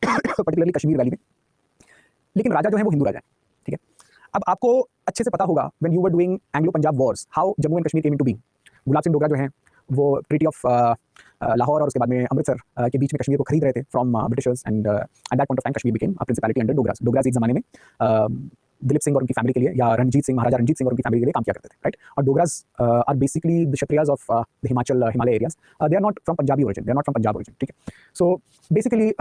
A: पर्टिकुलरली कश्मीर वैली में, लेकिन राजा जो है वो हिंदू राजा है, ठीक है। अब आपको अच्छे से पता होगा when you were doing Anglo Punjab wars how Jammu and Kashmir came into being. Gulab Singh Dogra जो है वो ट्रीटी ऑफ लाहौर और उसके बाद में अमृतसर के बीच में कश्मीर को खरीद रहे थे from Britishers, and at that point of time Kashmir became a principality under Dogras. Dogras एक ज़माने में दिलीप सिंह और उनकी फैमिली के लिए, या महाराजा रणजीत सिंह और उनकी फैमिली के लिए काम किया करते थे, राइट। और Dogras are basically the Kshatriyas of the Himalaya areas, they are not from Punjabi origin, they are not from Punjab origin, ठीक है। सो बेसिकली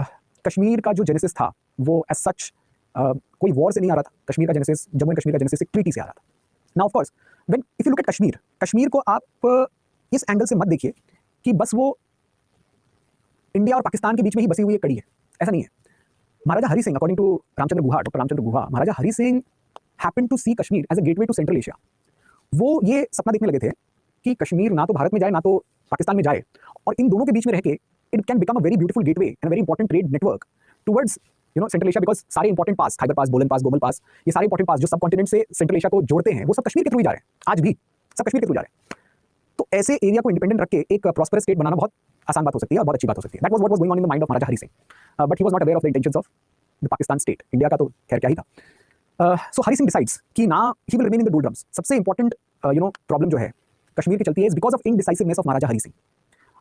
A: कश्मीर का जो जेनेसिस था वो एज सच कोई वॉर से नहीं आ रहा था। कश्मीर का जेनेसिस, जम्मू एंड कश्मीर का जेनेसिस एक ट्रीटी से आ रहा था। Now of course when if you look at Kashmir को आप इस एंगल से मत देखिए कि बस वो इंडिया और पाकिस्तान के बीच में ही बसी हुई एक कड़ी है, ऐसा नहीं है। Maharaja Hari Singh, according to Ramachandra Guha, doctor Ramachandra Guha, Maharaja Hari Singh happened to see Kashmir as a gateway to Central Asia. वो ये सपना देखने लगे थे कि कश्मीर ना तो भारत में जाए ना तो पाकिस्तान में जाए, और इन दोनों के बीच में रह के it can become a very beautiful gateway and very important trade network towards central Asia, because सारे इंपॉर्टेंट पास, खैबर पास, बोलन पास, गोमल पास, ये सारे इंपॉर्टेंट पास जो सब कॉन्टिनेंट से सेंट्रल एशिया को जोड़ते हैं, वो सब कश्मीर के थ्रू ही जा रहे हैं। आज भी सब कश्मीर के थ्रू जा रहे हैं। तो ऐसे एरिया को इंडिपेंडेंट रख के एक प्रॉस्परस स्टेट बनाना बहुत आसान बात हो सकती है और बहुत अच्छी बात हो सकती है। That was what was going on in the mind of Maharaja Hari Singh, but he was not aware of the intentions of the Pakistan state. India का तो खैर क्या ही था। सो हरि सिंह डिसाइड्स कि ना he will remain in the डोलड्रम्स। सबसे इंपॉर्टेंट प्रॉब्लम जो है कश्मीर की चलती है is because of indecisiveness of Maharaja Hari Singh.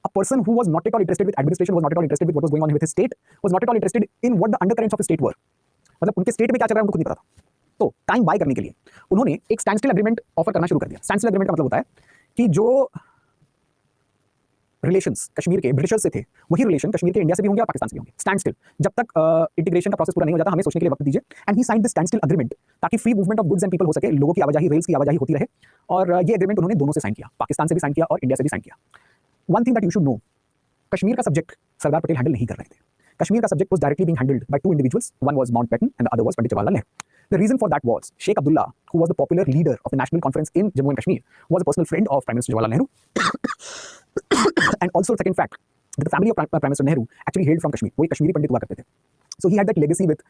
A: A person who was not at all interested with administration, was not at all interested with what was going on with his state, was not at all interested in what the undercurrents of his state were. मतलब उनके state में क्या चल रहा है उनको खुद नहीं पता था। तो टाइम बाय करने के लिए उन्होंने एक स्टैंडस्टिल एग्रीमेंट ऑफर करना शुरू कर दिया। स्टैंडस्टिल एग्रीमेंट का मतलब होता है कि जो रिलेशंस कश्मीर के ब्रिटिशर्स से थे वही रिलेशन कश्मीर के इंडिया से भी होंगे और पाकिस्तान से भी होंगे। स्टैंडस्टिल, जब तक इंटीग्रेशन का प्रोसेस पूरा नहीं हो जाता हमें सोचने के लिए वक्त दीजिए। And he signed the standstill agreement ताकि free movement of goods and people हो सके, लोगों की आवाजाही, रेल्स की आवाजाही होती रहे। और ये एग्रीमेंट उन्होंने दोनों से साइन किया, पाकिस्तान से भी साइन किया और इंडिया से भी साइन किया। One thing that you should no, Kashmir का सब्जेक्ट सरदार पटेल हैंडल नहीं कर रहे थे। कश्मीर का subject was directly being handled by two individuals, one was Mountbatten and the other was Pandit Jawaharlal Nehru. The reason for that was Sheikh Abdullah, who was the popular leader of the national conference in Jammu and Kashmir, was a personal friend of Prime Minister Jawaharlal Nehru. And also, second fact, that the family of Prime Minister Nehru actually hailed from Kashmir. वो एक कश्मीरी पंडित हुआ करते थे. So he had that legacy with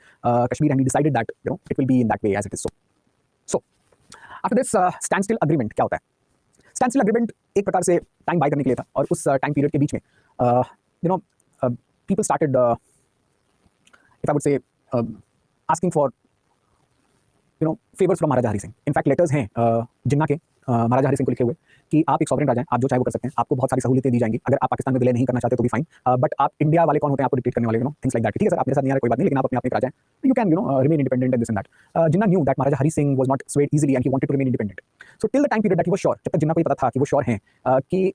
A: Kashmir, and he decided that it will be in that way as it is. So after this standstill agreement, क्या होता है? Standstill agreement एक प्रकार से टाइम बाय करने के लिए था, और उस टाइम पीरियड के बीच में people started, if I would say, asking for favours from Maharaja Hari Singh. In fact letters हैं जिन्ना के महाराजा हरि सिंह को लिखे हुए कि आप एक सॉवरेन राजा हैं, आप जो चाहे वो कर सकते हैं, आपको बहुत सारी सहूलियतें दी जाएंगी, अगर आप पाकिस्तान में विलय नहीं करना चाहते तो भी फाइन, बट आप इंडिया वाले कौन होते हैं आपको डिक्टेट करने वाले, थिंग्स लाइक दैट। ठीक है सर, आप मेरे साथ नहीं आ रहे कोई बात नहीं, लेकिन आप अपने आप में राजा हैं, you can remain independent and this and that. Jinnah knew that Maharaja Hari Singh was not swayed easily and he wanted to remain independent. So till the time period that he was sure, जब तक जिन्ना को पता था कि वो श्योर हैं कि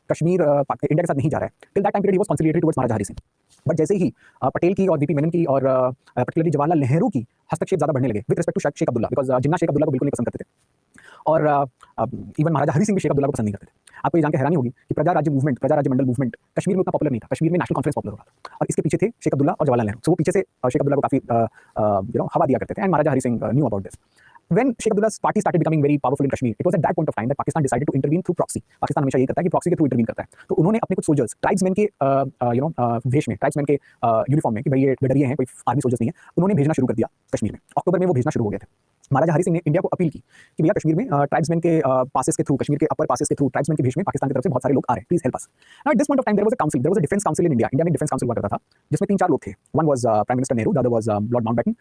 A: कश्मीर इंडिया के साथ नहीं जा रहा है, till that time period he was conciliatory towards Maharaja Hari Singh. But जैसे ही पटेल की और वीपी मेनन की और पर्टिकुलरली जवाहरलाल नेहरू की हस्तक्षेप ज्यादा बढ़ने लगे with respect to Sheikh Abdullah, because Jinnah Sheikh Abdullah को बिल्कुल नहीं पसंद करते थे, और इवन महाराजा हरि सिंह भी शेख अब्दुल्ला को पसंद नहीं करते थे। आपको ये जान के हैरानी होगी कि प्रजा राज्य मूवमेंट, प्रजा राज्य मंडल मूवमेंट कश्मीर में उतना पॉपुलर नहीं था, कश्मीर में नेशनल कॉन्फ्रेंस पॉपुलर हुआ था, और इसके पीछे थे शेख अब्दुल्ला और जवाहरलाल नेहरू। सो वो पीछे से शेख अब्दुल्ला को काफी हवा दिया करते थे, and Maharaja Hari Singh knew about this. When Sheikh Abdullah's party started becoming very powerful in Kashmir, it was at that point of time that Pakistan decided to intervene through proxy. Pakistan हमेशा ये करता है कि प्रॉक्सी के थ्रू इंटरवीन करता है। तो उन्होंने अपने कुछ सोल्जर्स, ट्राइब्समैन के वेश में, ट्राइब्समैन के यूनिफॉर्म में, कि भाई ये डरिए हैं, कोई आर्मी सोल्जर्स नहीं है, उन्होंने भेजना शुरू कर दिया कश्मीर में। अक्टूबर में वो भेजना शुरू हो गए थे। महाराजा हरि सिंह ने इंडिया को अपील की कि भैया कश्मीर में ट्राइब्समैन के पासेस के थ्रू, कश्मीर के अपर पासेस के थ्रू, ट्राइब्समैन के भेष में पाकिस्तान की तरफ से बहुत सारे लोग आ रहे हैं, please help us. Now at this point of time there was a council, there was a defence council in India. India में डिफेंस काउंसिल हुआ करता था जिसमें 3-4 लोग थे। One was prime minister Nehru, the other was Lord Mountbatten,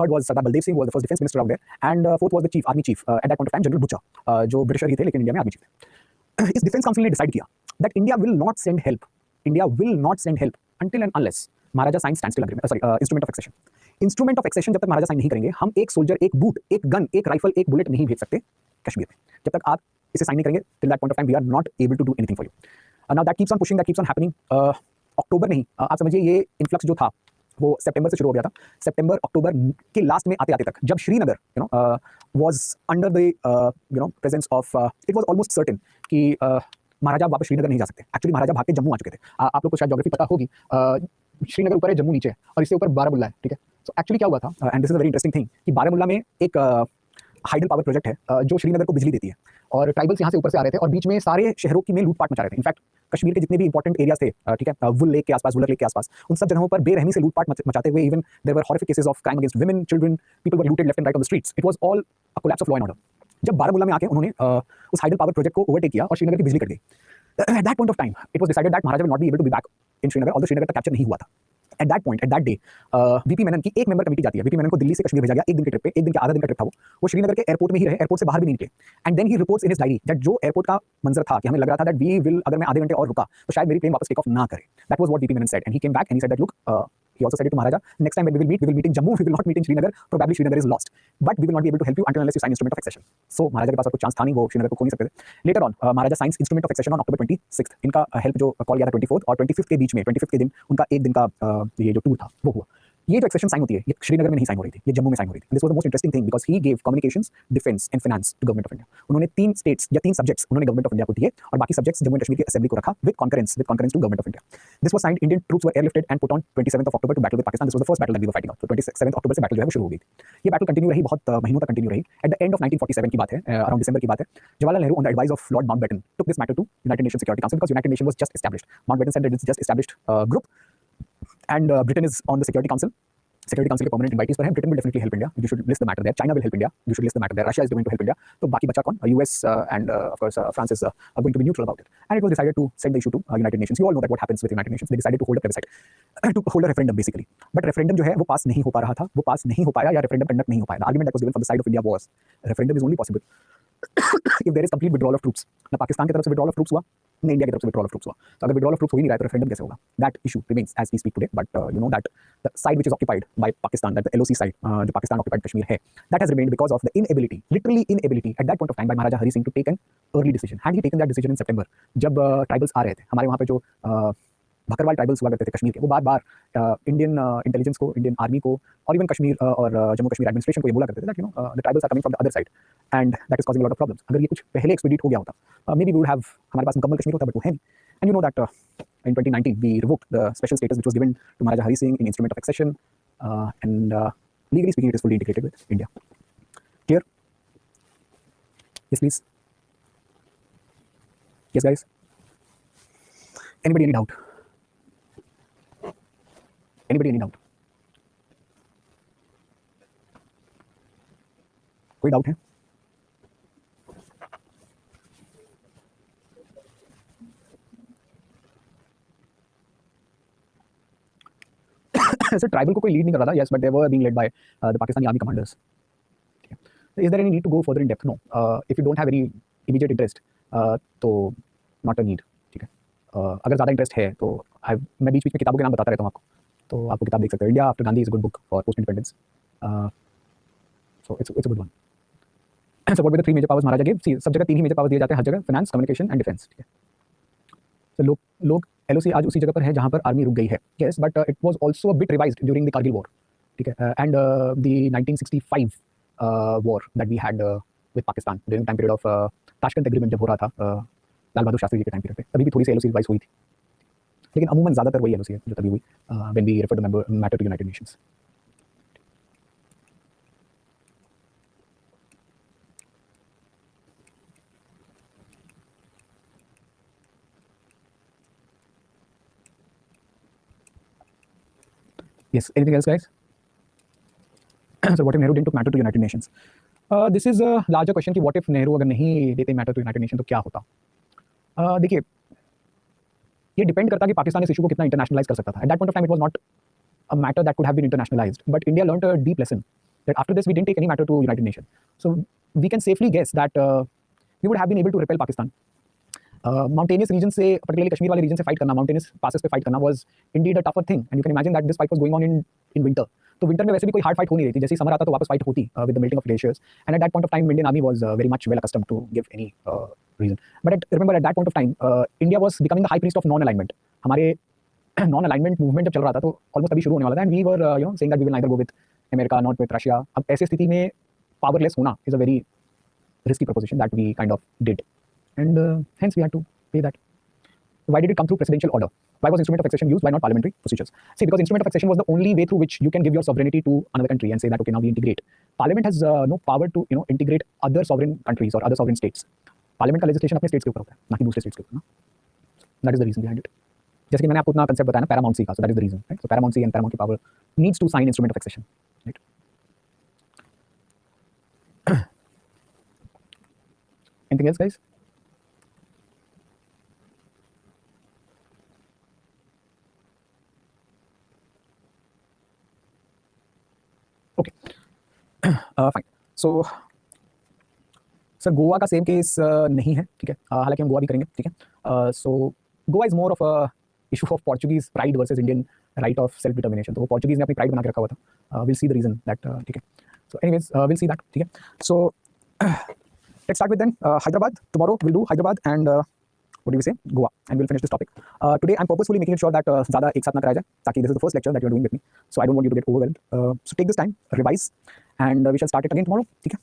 A: third was Sardar Baldev Singh, was the first defence minister of there, and fourth was the chief army chief at that point of time, general बुचा, जो britisher ही थे लेकिन India में army chief थे। इस defence council ने decide किया that India will not send help, India will not send help until and unless Maharaja sign standstill agreement, sorry instrument of accession. Instrument of accession जब तक महाराजा sign नहीं करेंगे, हम एक सोल्जर, एक बूट, एक गन, एक राइफल, एक बुलेट नहीं भेज सकते कश्मीर में। जब तक आप इसे साइन नहीं करेंगे, till that point of time we are not able to do anything for you. Now that keeps on pushing, that keeps on happening. October में ही आप समझिए ये इन्फ्लक्स जो था वो सितंबर से शुरू हो गया था। सितंबर अक्टूबर के लास्ट में आते आते तक, जब Srinagar was under the presence of, it was almost certain कि महाराजा वापस श्रीनगर नहीं जा सकते। एक्चुअली महाराजा भाग के जम्मू आ चुके थे। आप लोग को शायद ज्योग्राफी पता होगी, श्रीनगर ऊपर है, जम्मू नीचे है, और इससे ऊपर बारामुल्ला है। ठीक है, सो एक्चुअली क्या हुआ था, and this is a very interesting thing, कि बारामुल्ला में एक हाइडल पावर प्रोजेक्ट है जो श्रीनगर को बिजली देती है, और ट्राइबल्स यहाँ से ऊपर से आ रहे थे और बीच में सारे शहरों की में लूटपाट मचा रहे थे। इनफैक्ट कश्मीर के जितने भी इंपॉर्टेंट एरियाज थे, ठीक है, वुल लेक के आसपास, वुलर लेक के आसपास, उन सब जगहों पर बेरहमी से लूटपाट मचाते हुए, even there were horrific cases of crime against women, children, people were looted left and right on the streets. It was all a collapse of law and order. जब बारामुल्ला में आके उन्होंने उस हाइडल पावर प्रोजेक्ट को overtake किया और श्रीनगर की बिजली कट गई। At that point of time, it was decided that Maharaja will not be able to be back in Srinagar, although Srinagar तक कैप्चर नहीं हुआ था। At that point, at that day, VP Menon की एक मेंबर कमेटी जाती है। VP Menon को दिल्ली से कश्मीर भेजा गया एक दिन के ट्रिप पे, एक दिन के आधा दिन का ट्रिप था वो श्रीनगर के एयरपोर्ट में ही रहे, एयरपोर्ट से बाहर भी नहीं निकले। And then he reports in his diary that जो एयरपोर्ट का मंजर था कि हमें लग रहा था दैट वी विल, अगर मैं आधे घंटे और रुका तो शायद मेरी प्लेन वापस टेक ऑफ ना करे। That was what VP Menon said, and he came back and he said that look, he also said it to Maharaja, next time when we will meet in Jammu, we will not meet in Srinagar, probably Srinagar is lost, but we will not be able to help you until unless you sign instrument of accession. So Maharaja के पास और कुछ chance था नहीं, वो श्रीनगर को खो नहीं सकते थे। Later on, Maharaja signs instrument of accession on October 26th. इनका हेल्प जो कॉल गया था 24th और 25th के बीच में, 25th के दिन उनका एक दिन का ये जो टूर था वो हुआ। ये जो एक्सेशन साइन होती है ये श्रीनगर में नहीं साइन हो रही थी, ये जम्मू में साइन हो रही थी. This was the most interesting thing because he gave communications, defence and finance to government of India. उन्होंने 3 स्टेट्स या 3 सब्जेक्ट्स उन्होंने गवर्नमेंट ऑफ इंडिया को दिए और बाकी सब्जेक्ट्स जम्मू एंड कश्मीर की असेंबली को रखा with concurrence to government of India. This was signed. Indian troops were airlifted and put on 27th of October to battle with Pakistan. This was the first battle that we were fighting out. So 27th October से battle जो है वो शुरू हो गई थी. ये battle continue रही, बहुत महीनों तक कंटिन्यू रही. एट द एंड ऑफ 1947 की बात है, अराउंड दिसंबर की बात है, Jawaharlal Nehru on the advice of Lord Mountbatten took this matter to United Nations Security Council because United Nations was just established. Mountbatten said that it's just established group and Britain is on the Security Council. Security Council के permanent invitees पर हैं. Britain will definitely help India. You should list the matter there. China will help India. You should list the matter there. Russia is going to help India. तो बाकी बचा कौन? US and of course France is going to be neutral about it. And it was decided to send the issue to United Nations. You all know that what happens with United Nations. They decided to hold a plebiscite, to hold a referendum basically. But referendum जो है वो पास नहीं हो पा रहा था. वो पास नहीं हो पाया या referendum conduct नहीं हो पाया. The argument that was given from the side of India was referendum is only possible if there is complete withdrawal of troops. ना पाकिस्तान की तरफ से withdrawal of troops हुआ, ना इंडिया की तरफ से withdrawal of troops हुआ. तो अगर withdrawal of troops हो ही नहीं रहा है तो referendum कैसे होगा? That issue remains as we speak today. But you know that the side which is occupied by Pakistan, that the LOC side, जो पाकिस्तान occupied Kashmir है, that has remained because of the inability, literally inability at that point of time by Maharaja Hari Singh to take an early decision. Had he taken that decision in September, जब tribals आ रहे थे, हमारे वहाँ पे जो Bakarwal tribals हुआ करते थे कश्मीर के, वो बार बार इंडियन इंटेलिजेंस को, इंडियन आर्मी को और इवन कश्मीर और जम्मू कश्मीर एडमिनिस्ट्रेशन को ये बोला करते थे that you know the tribals are coming from the other side and that is causing lot of problems. अगर ये कुछ पहले एक्सपीडिट हो गया होता, maybe we would have, हमारे पास मुकम्मल कश्मीर होता, बट वो है नहीं. And you know that in 2019 we revoked the special status which was given to Maharaja Hari Singh in instrument of accession, and legally speaking it is fully integrated with India. Clear? Yes please. Yes guys, anybody any doubt? Anybody any doubt? कोई doubt है? Sir tribal को कोई lead नहीं कर रहा था, yes, but they were being led by the Pakistani army commanders. Is there any need to go further in depth? No. If you don't have any immediate interest तो not a need. ठीक है. अगर ज़्यादा interest है तो मैं बीच बीच में किताबों के नाम बताता रहता हूँ आपको, तो आपको किताब देख सकते हो. India After Gandhi is a good book for post independence. So it's a good one. So what were the 3 major powers Maharaja give? See, सब जगह 3 ही मेजर पावर दिए जाते हैं, हर जगह, फाइनेंस, कम्युनिकेशन एंड डिफेंस. ठीक है. तो लोग LOC आज उसी जगह पर है जहाँ पर आर्मी रुक गई है. Yes, but it was also a bit revised during the Kargil war. ठीक है. And the 1965 war that we had with Pakistan during time period of Tashkent agreement जब हो रहा था लाल बहादुर शास्त्री जी के टाइम पीरियड पे, तभी भी थोड़ी सी LOC रिवाइज हुई थी, लेकिन अमूमन ज़्यादातर वही LOC है जो तभी हुई when we refer the matter to United Nations. Yes, anything else guys? So what if Nehru didn't took matter to United Nations? This is a larger question कि what if Nehru अगर नहीं देते matter to United nation तो क्या होता? देखिए, ये depend करता है कि पाकिस्तान इस इशू को कितना इंटरनेशनलाइज कर सकता था. Eight that point of time it was not a matter that could have been internationalized, but India learned a deep lesson that after this we didn't take any matter to United Nations. So we can safely guess that we would have been able to repel Pakistan. Mountainous region से, particularly Kashmir वाले region से fight करना, mountainous passes पे fight करना was indeed a tougher thing, and you can imagine that this fight was going on in winter. तो winter में वैसे भी कोई hard fight हो नहीं रही थी, जैसे ही summer आता तो वापस fight होती with the melting of glaciers. And at that point of time, Indian army was very much well accustomed to give any reason. But remember at that point of time, India was becoming the high priest of non-alignment. हमारे non alignment movement जब चल रहा था तो almost अभी शुरू होने वाला था, and we were you know saying that we will neither go with America not with Russia. अब ऐसी स्थिति में पावरलेस होना is a very risky proposition that we kind of did, and hence we had to pay that. Why did it come through presidential order? Why was instrument of accession used? Why not parliamentary procedures? See, because instrument of accession was the only way through which you can give your sovereignty to another country and say that okay, now we integrate. Parliament has no power to integrate other sovereign countries or other sovereign states. Parliament का legislation अपने states के ऊपर होता है, ना कि दूसरे states के ऊपर. That is the reason behind it. जैसे कि मैंने आपको उतना कंसेप्ट बताया ना पैरामाउंसी का, so that is the reason, right? So paramountcy and paramount की power needs to sign instrument of accession, right? Anything else guys? Okay. Fine. So sir Goa का सेम केस नहीं है, ठीक है, हालांकि हम गोवा भी करेंगे, ठीक है. So Goa is more of a issue of Portuguese pride versus Indian right of self determination. तो वो पोर्चुगीज ने अपनी प्राइड बना के रखा हुआ था. Will see the reason that, ठीक है. So anyways will see that, ठीक है. So let's start with then Hyderabad. Tomorrow will do Hyderabad and what do we say, Goa, and we'll finish this topic. Today I'm purposefully making it sure that ज़्यादा एक साथ ना कराया जाए, ताकि this is the first lecture that you're doing with me, so I don't want you to get overwhelmed. So take this time, revise, and we shall start it again tomorrow. ठीक है?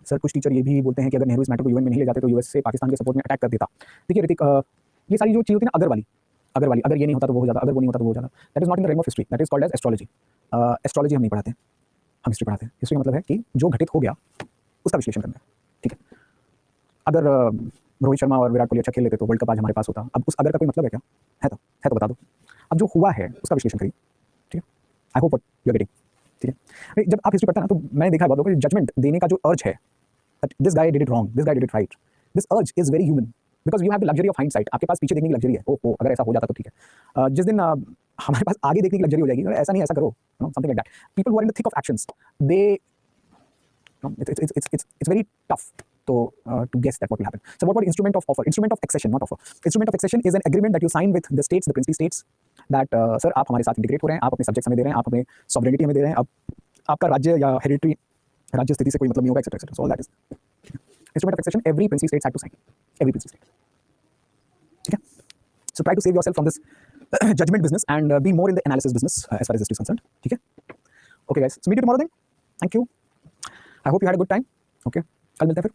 A: Sir कुछ teacher ये भी बोलते हैं कि अगर नेहरू इस मैटर को यूएन में नहीं ले जाते तो यूएस से पाकिस्तान के सपोर्ट में अटैक कर देता. देखिए ऋतिक, ये सारी जो चीज़ होती है ना, अगर वाली, अगर ये नहीं होता तो वो हो जाता, अगर वो नहीं होता तो वो हो जाता. That is not in the realm of history, that is called as astrology. Astrology हम नहीं पढ़ाते, हम हिस्ट्री पढ़ाते हैं. हिस्ट्री का मतलब है कि जो घटित हो गया उसका विश्लेषण करना है. ठीक है? अगर रोहित शर्मा और विराट कोहली अच्छा खेल लेते तो वर्ल्ड कप आज हमारे पास होता. अब उस अगर का कोई मतलब है क्या? है तो बता दो. अब जो हुआ है उसका विश्लेषण करिए. ठीक है? I hope you are getting. ठीक है? जब आप हिस्ट्री पढ़ते हैं ना, तो मैंने देखा है बहुत लोगों को जजमेंट देने का जो अर्ज है, this guy did it wrong, this guy did it right, this urge is very human, because you have the luxury of hindsight. आपके पास पीछे देखने की लग्जरी है. ओहो, अगर ऐसा हो जाता तो ठीक है. जिस दिन हमारे पास आगे देखने की लग्जरी हो जाएगी, ऐसा नहीं, ऐसा करो, something like that. People who are in the thick of actions, they it's very tough to guess that what will happen. So what about instrument of offer? Instrument of accession, not offer. Instrument of accession is an agreement that you sign with the states, the princely states, that sir आप हमारे साथ integrate हो रहे हैं, आप अपने subjects हमें दे रहे हैं, आप हमें सॉवरेनिटी हमें दे रहे हैं, अब आपका राज्य या हेरिटरी राज्य स्थिति से कोई मतलब नहीं होगा, etcetera etcetera. So all that is instrument of accession. Every princely states had to sign. Every princely state. ठीक है? So try to save yourself from this judgment business and be more in the analysis business as far as history is concerned. ठीक है? Okay guys, so meet you tomorrow then. Thank you. I hope you had a good time. Okay, कल मिलते हैं फिर.